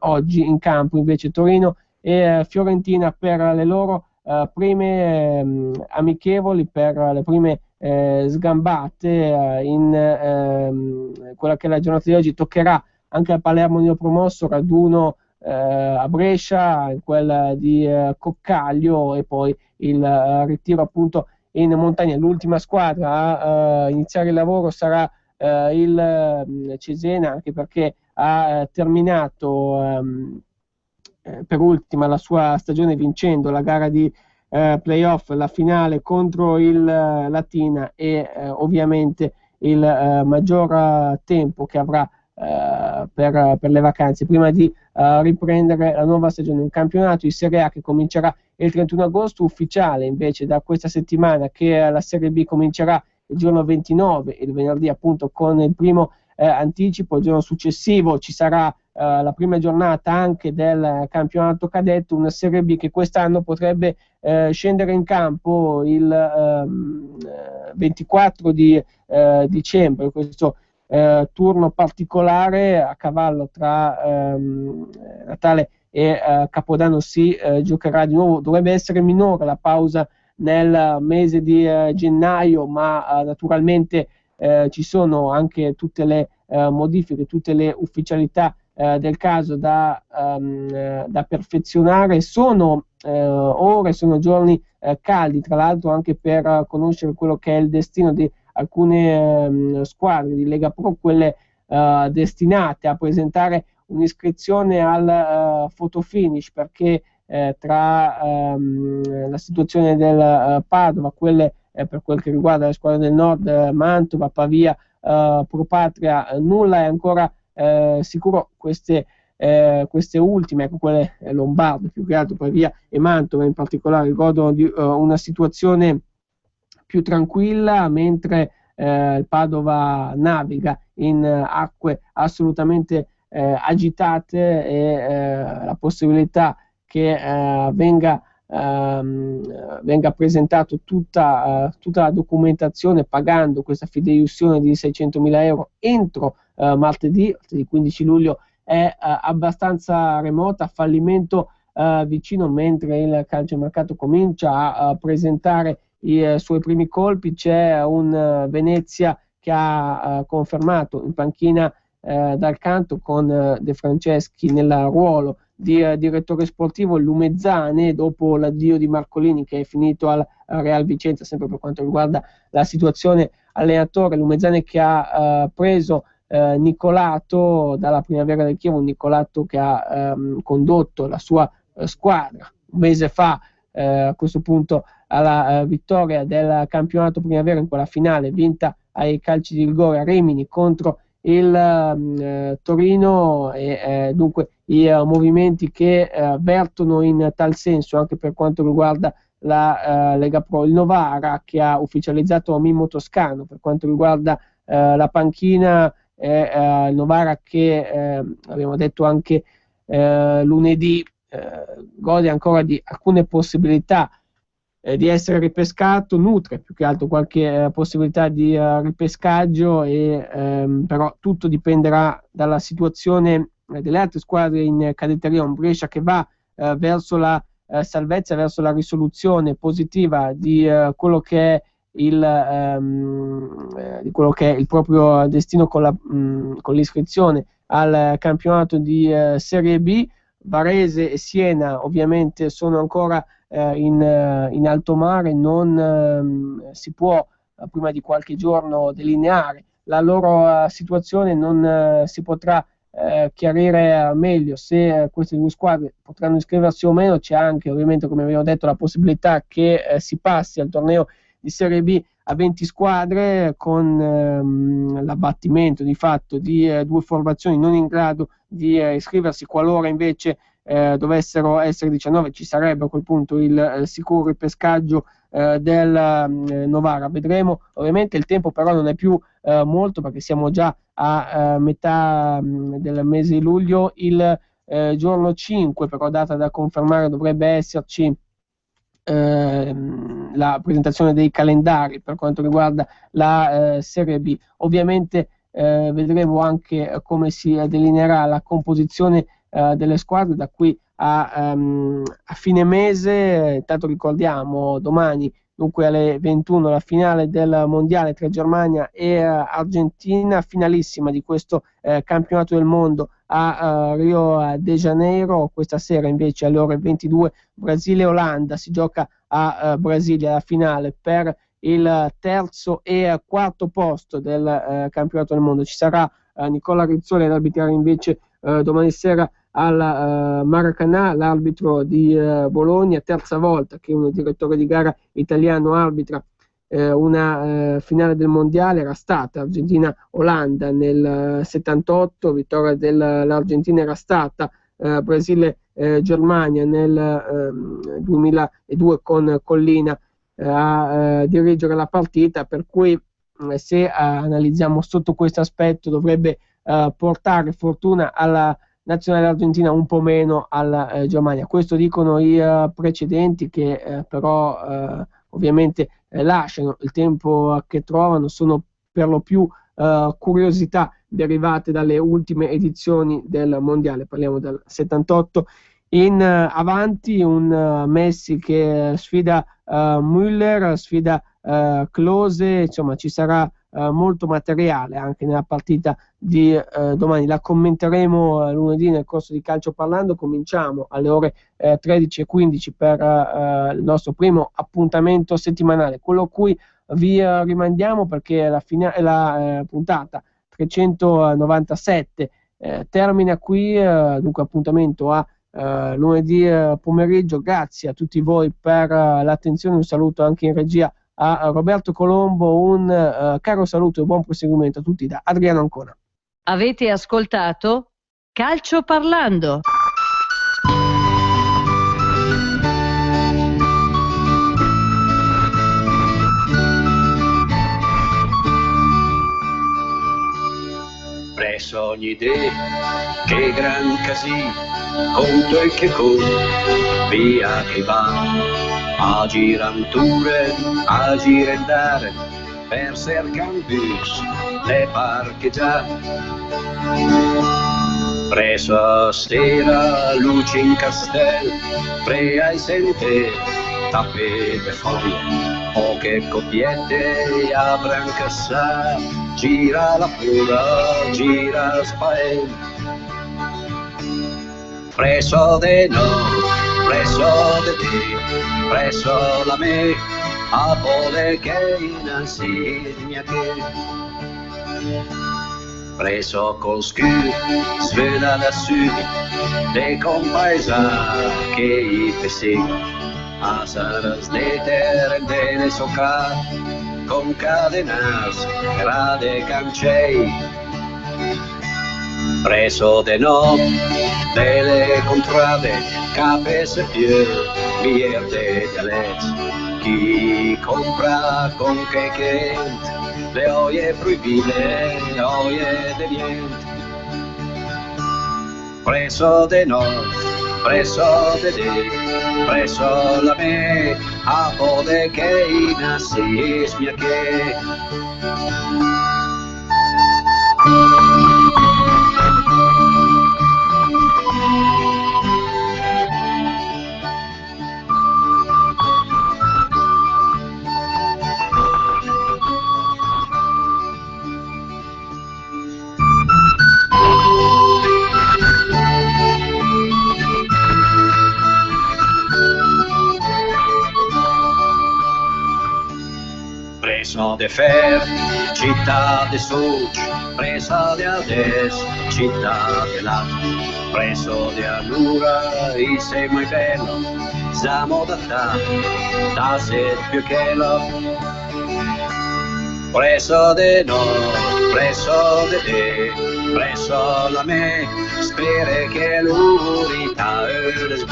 oggi in campo invece Torino e Fiorentina per le loro prime amichevoli, per le prime sgambate in quella che è la giornata di oggi. Toccherà anche al Palermo neopromosso, raduno a Brescia, in quella di Coccaglio, e poi il ritiro appunto in montagna. L'ultima squadra a iniziare il lavoro sarà il Cesena, anche perché ha terminato per ultima la sua stagione vincendo la gara di playoff, la finale contro il Latina, e ovviamente il maggior tempo che avrà per le vacanze prima di riprendere la nuova stagione. Un campionato di Serie A che comincerà il 31 agosto, ufficiale invece da questa settimana che la Serie B comincerà il giorno 29, il venerdì appunto, con il primo anticipo. Il giorno successivo ci sarà la prima giornata anche del campionato cadetto, una Serie B che quest'anno potrebbe scendere in campo il 24 di dicembre, questo turno particolare a cavallo tra Natale e Capodanno. Si giocherà di nuovo. Dovrebbe essere minore la pausa nel mese di gennaio, ma naturalmente ci sono anche tutte le modifiche, tutte le ufficialità del caso da perfezionare. Sono ore, sono giorni caldi, tra l'altro, anche per conoscere quello che è il destino di alcune squadre di Lega Pro, quelle destinate a presentare un'iscrizione al fotofinish, perché tra la situazione del Padova, quelle per quel che riguarda le squadre del nord, Mantova, Pavia, Pro Patria, nulla è ancora sicuro. Queste ultime, ecco, quelle lombarde più che altro, Pavia e Mantova in particolare, godono di una situazione più tranquilla, mentre il Padova naviga in acque assolutamente agitate, e la possibilità che venga presentato tutta la documentazione, pagando questa fideiussione di 600.000 euro entro martedì 15 luglio, è abbastanza remota. Fallimento vicino, mentre il calciomercato comincia a presentare i suoi primi colpi. C'è un Venezia che ha confermato in panchina dal canto, con De Franceschi nel ruolo di direttore sportivo, Lumezzane, dopo l'addio di Marcolini, che è finito al Real Vicenza. Sempre per quanto riguarda la situazione allenatore, Lumezzane che ha preso Nicolato dalla Primavera del Chievo, un Nicolato che ha condotto la sua squadra un mese fa a questo punto alla vittoria del campionato Primavera, in quella finale vinta ai calci di rigore a Rimini contro il Torino, e dunque i movimenti che vertono in tal senso anche per quanto riguarda la Lega Pro. Il Novara, che ha ufficializzato Mimmo Toscano per quanto riguarda la panchina, il Novara che abbiamo detto anche lunedì gode ancora di alcune possibilità di essere ripescato, nutre più che altro qualche possibilità di ripescaggio, e però tutto dipenderà dalla situazione delle altre squadre in cadetteria. Un Brescia che va verso la salvezza, verso la risoluzione positiva di quello che è di quello che è il proprio destino con l'iscrizione al campionato di Serie B. Varese e Siena ovviamente sono ancora in alto mare. Non si può prima di qualche giorno delineare la loro situazione, non si potrà chiarire meglio se queste due squadre potranno iscriversi o meno. C'è anche, ovviamente, come abbiamo detto, la possibilità che si passi al torneo di Serie B a 20 squadre, con l'abbattimento di fatto di due formazioni non in grado di iscriversi. Qualora invece dovessero essere 19, ci sarebbe a quel punto il sicuro ripescaggio del Novara. Vedremo, ovviamente il tempo però non è più molto, perché siamo già a metà del mese di luglio. Il giorno 5, però data da confermare, dovrebbe esserci la presentazione dei calendari per quanto riguarda la Serie B. Ovviamente vedremo anche come si delineerà la composizione delle squadre da qui a fine mese. Intanto ricordiamo, domani, dunque alle 21, la finale del mondiale tra Germania e Argentina, finalissima di questo campionato del mondo a Rio de Janeiro. Questa sera invece alle ore 22 Brasile e Olanda, si gioca a Brasilia la finale per il terzo e quarto posto del campionato del mondo. Ci sarà Nicola Rizzoli ad arbitrare invece domani sera al Maracanã, l'arbitro di Bologna, terza volta che un direttore di gara italiano arbitra una finale del mondiale. Era stata Argentina-Olanda nel 78, vittoria dell'Argentina. Era stata Brasile-Germania nel 2002 con Collina a dirigere la partita, per cui se analizziamo sotto questo aspetto dovrebbe portare fortuna alla nazionale argentina, un po' meno alla Germania. Questo dicono i precedenti, che però ovviamente lasciano il tempo che trovano. Sono per lo più curiosità derivate dalle ultime edizioni del mondiale, parliamo del 78 in avanti. Un Messi che sfida Müller, sfida Klose, insomma ci sarà molto materiale anche nella partita di domani. La commenteremo lunedì nel corso di Calcio Parlando. Cominciamo alle ore 13:15 per il nostro primo appuntamento settimanale, quello a cui vi rimandiamo, perché la puntata 397 termina qui. Dunque appuntamento a lunedì pomeriggio. Grazie a tutti voi per l'attenzione. Un saluto anche in regia a Roberto Colombo, un caro saluto e buon proseguimento a tutti da Adriano Ancona. Avete ascoltato Calcio Parlando. Presso ogni idea, che gran casino, conto e che via che va. A giranture, a girandare, per cercare bus, le parcheggiare. Presso sera, luce in castello, prea e sente, tappete foglie, poche coppiette, a brancassare, gira la pura, gira spaella. Presso de no, presso de te, presso la me, a pole che insieme a te. Presso col scu, svela da su, de compaesa che i pessi, a saras de terre de soca, con cadenas, grade cancei. Presso de no, delle contrade, capes più, mierde dialets. Chi compra con che le oie proibite, le oie de niente. Presso de no, presso de te, presso la me, a pode che inassis mia che. preso de fer, città de suc, presa de ades, città de lat, preso de allura, y sei muy bello, siamo da ta sed più che lo, preso de no, preso de te, preso la me, spere che l'urita eres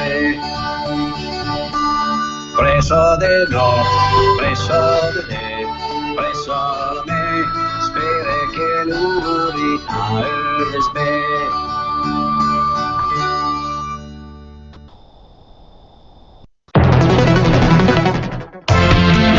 preso de no, preso de te, preso la me, spere che l'urita eres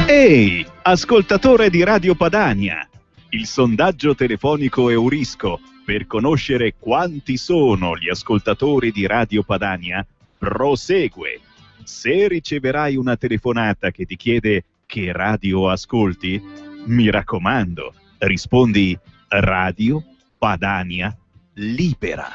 Ehi, ascoltatore di Radio Padania! Il sondaggio telefonico Eurisco per conoscere quanti sono gli ascoltatori di Radio Padania prosegue. Se riceverai una telefonata che ti chiede che radio ascolti, mi raccomando, rispondi Radio Padania Libera.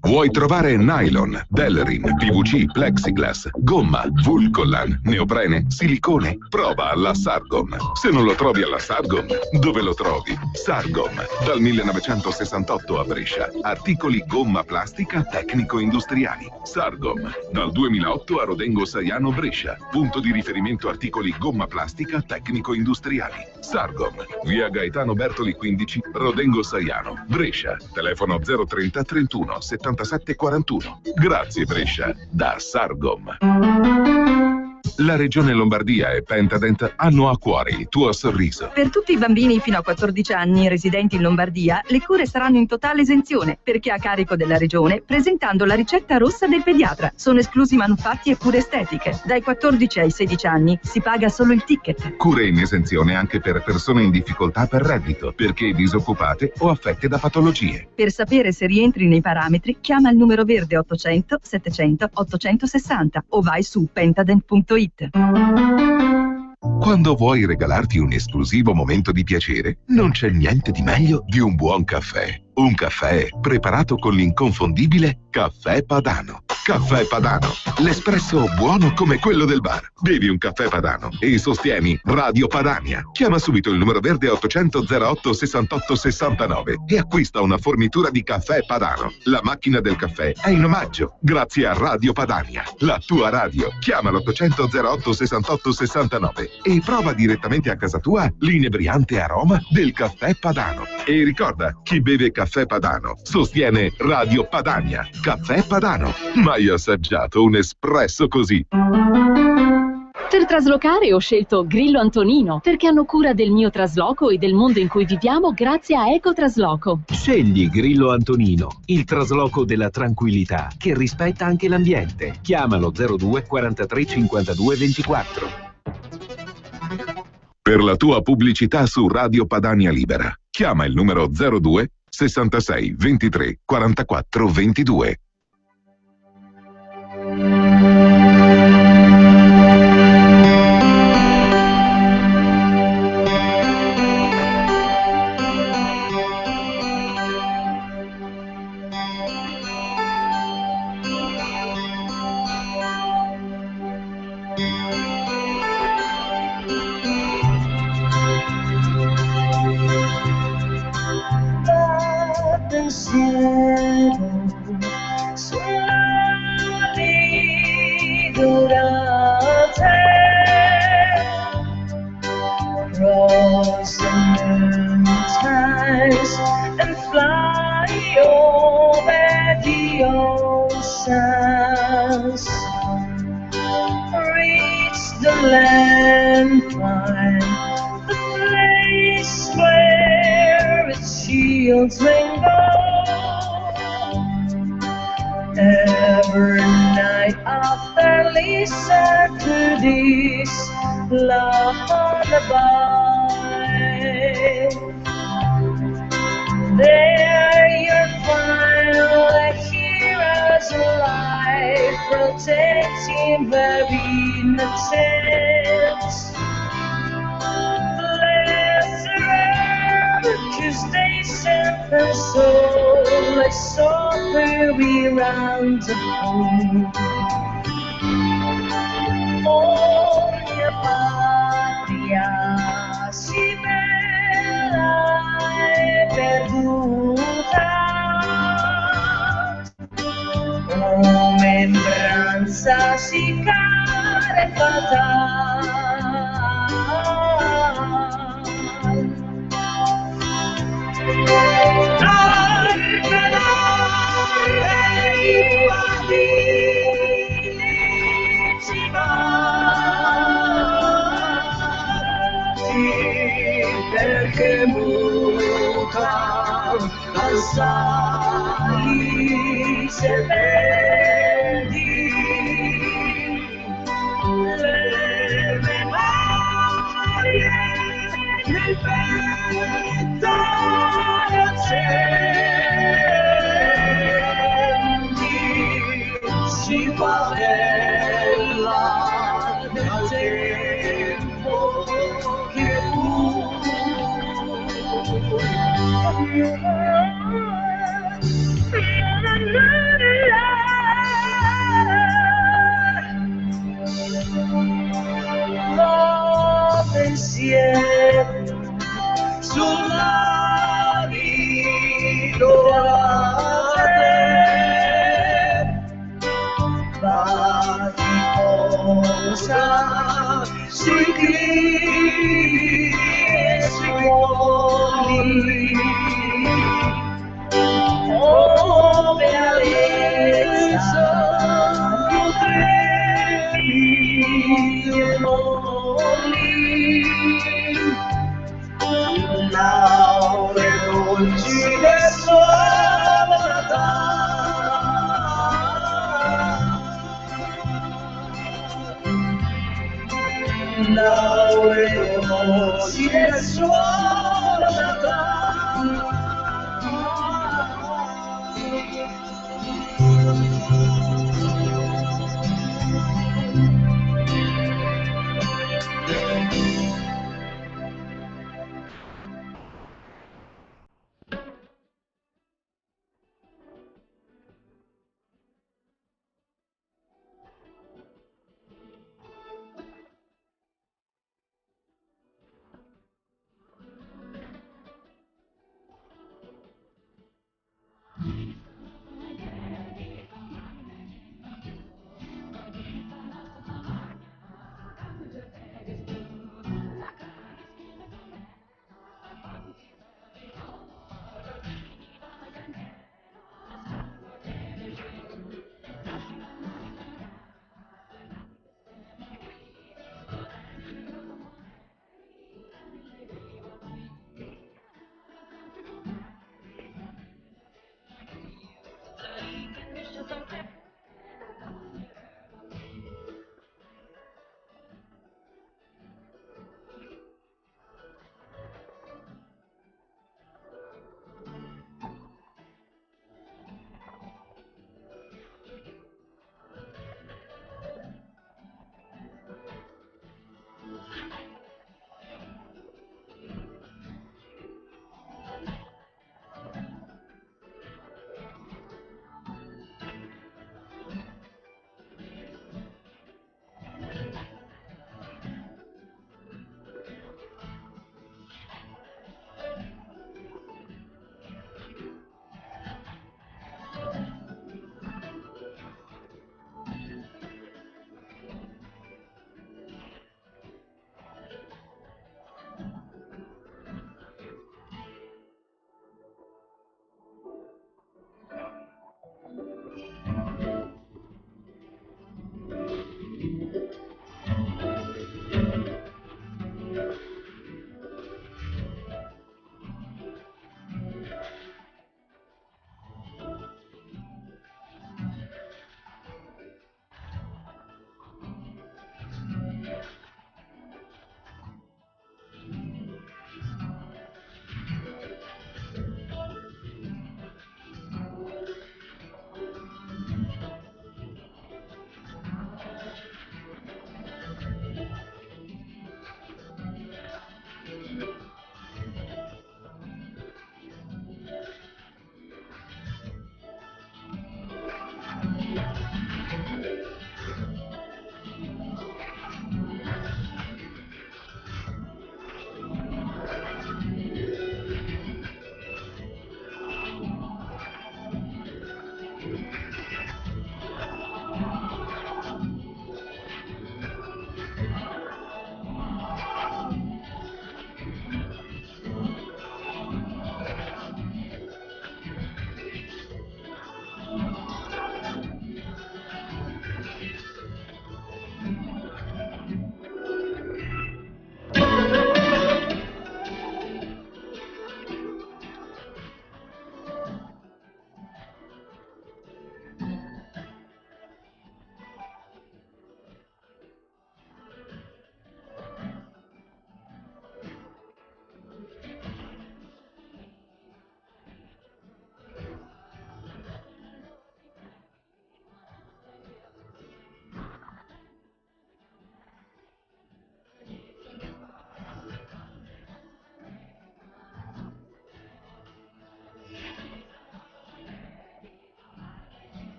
Vuoi trovare nylon, Delrin, PVC, plexiglass, gomma, Vulcolan, neoprene, silicone? Prova alla Sargom. Se non lo trovi alla Sargom, dove lo trovi? Sargom, dal 1968 a Brescia. Articoli gomma plastica tecnico-industriali. Sargom, dal 2008 a Rodengo Saiano Brescia. Punto di riferimento articoli gomma plastica tecnico-industriali. Sargom, via Gaetano Bertoli 15, Rodengo Saiano, Brescia. Telefono 030 31 77 41. Grazie Brescia, da Sargom. La Regione Lombardia e Pentadent hanno a cuore il tuo sorriso. Per tutti i bambini fino a 14 anni residenti in Lombardia, le cure saranno in totale esenzione, perché a carico della Regione, presentando la ricetta rossa del pediatra. Sono esclusi manufatti e cure estetiche. Dai 14 ai 16 anni si paga solo il ticket. Cure in esenzione anche per persone in difficoltà per reddito, perché disoccupate o affette da patologie. Per sapere se rientri nei parametri, chiama il numero verde 800 700 860 o vai su pentadent.it. Quando vuoi regalarti un esclusivo momento di piacere, non c'è niente di meglio di un buon caffè. Un caffè preparato con l'inconfondibile Caffè Padano. Caffè Padano, l'espresso buono come quello del bar. Bevi un caffè Padano e sostieni Radio Padania. Chiama subito il numero verde 800 08 68 69 e acquista una fornitura di Caffè Padano. La macchina del caffè è in omaggio, grazie a Radio Padania, la tua radio. Chiama l'800 08 68 69 e prova direttamente a casa tua l'inebriante aroma del Caffè Padano. E ricorda, chi beve Caffè Padano sostiene Radio Padania. Caffè Padano. Mai assaggiato un espresso così? Per traslocare ho scelto Grillo Antonino, perché hanno cura del mio trasloco e del mondo in cui viviamo grazie a Ecotrasloco. Scegli Grillo Antonino, il trasloco della tranquillità che rispetta anche l'ambiente. Chiamalo 02 43 52 24. Per la tua pubblicità su Radio Padania Libera, chiama il numero 02 66 23 44 22. Every night after listen to this lullaby, there you'll find the hero's life protecting very innocent. Blessed around, 'cause they sent their soul like softly round the home. Oh, mia patria si bella e perduta, membranza si care fatal. Perché muta assai se vedi le memorie nel petto accendi, si fa bella nel tempo che pensiero sulla vita ma di cosa si crede e si vuole. Oh, bellezza, potrei dirmi, laure dolci del sonata, laure dolci del sonata.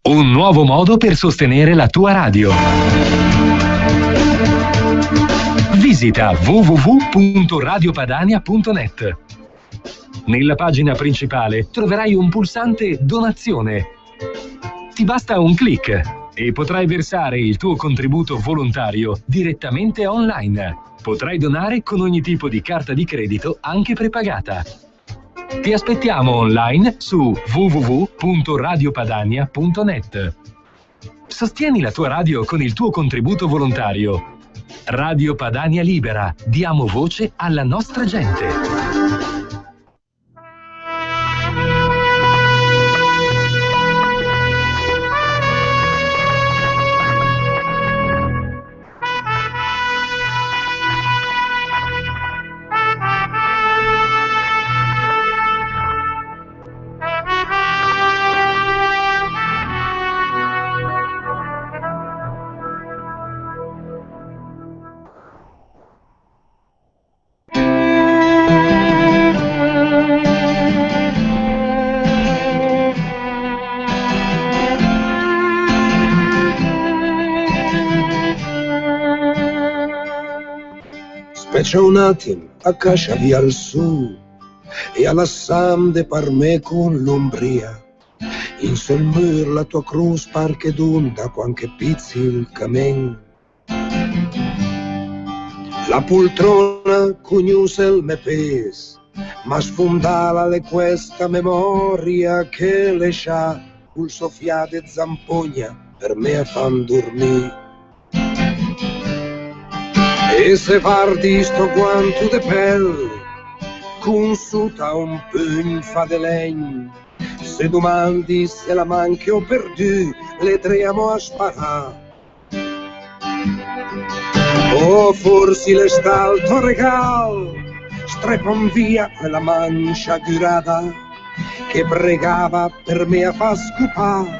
Un nuovo modo per sostenere la tua radio. Visita www.radiopadania.net. Nella pagina principale troverai un pulsante Donazione. Ti basta un clic e potrai versare il tuo contributo volontario direttamente online. Potrai donare con ogni tipo di carta di credito, anche prepagata. Ti aspettiamo online su www.radiopadania.net. Sostieni la tua radio con il tuo contributo volontario. Radio Padania Libera, diamo voce alla nostra gente. C'è un attimo a caccia via al su e alla Sam par me con l'ombria. In sul mur la tua cruz parche d'onda quanche pizzi il camen. La poltrona cugnusa il me pes, ma sfondala le questa memoria che le scià col soffiate zampogna per me fan dormire. E se guardi sto guanto de pelle, con sotto un pugno fa de legno, se domandi se la manchi o perdu, le tremo a sparare. O forse le stalto regal, strepon via quella mancia durata, che pregava per me a fa scupare,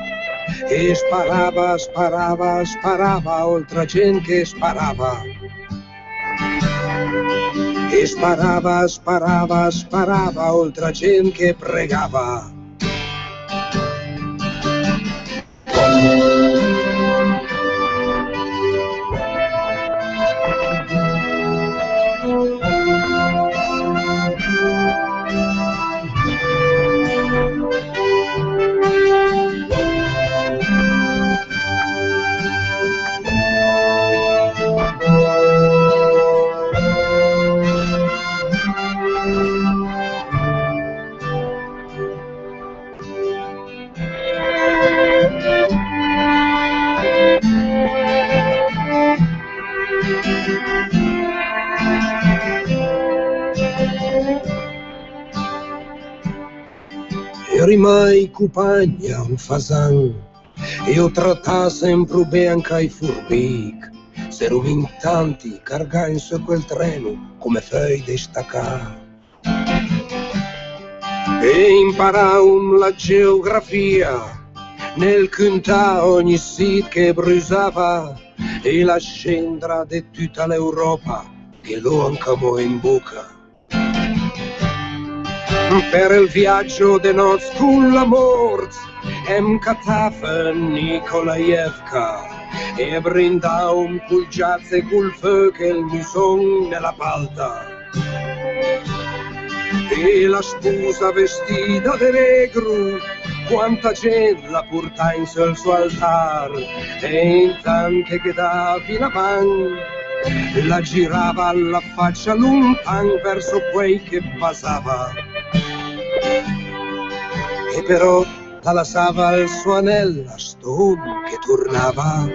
e sparava, sparava, sparava, oltre gente che sparava. E sparava, sparava, sparava, oltre gente che pregava. Mai compagna un fasan e io tratta sempre bene anche i furbic se in tanti cargai su quel treno come fai destaccare e imparai la geografia nel cantare ogni sit che brusava e la scendra di tutta l'Europa che lo ancamo in bocca. Per il viaggio de noz con la mort em catava Nikolaevka e brinda un pulgiazze col feu che il muson nella palta e la sposa vestita de negro quanta gente la porta in sul suo altar e intanto che davi la man la girava alla faccia lontan verso quei che passava e però la lasciava il suo anello a stone che tornava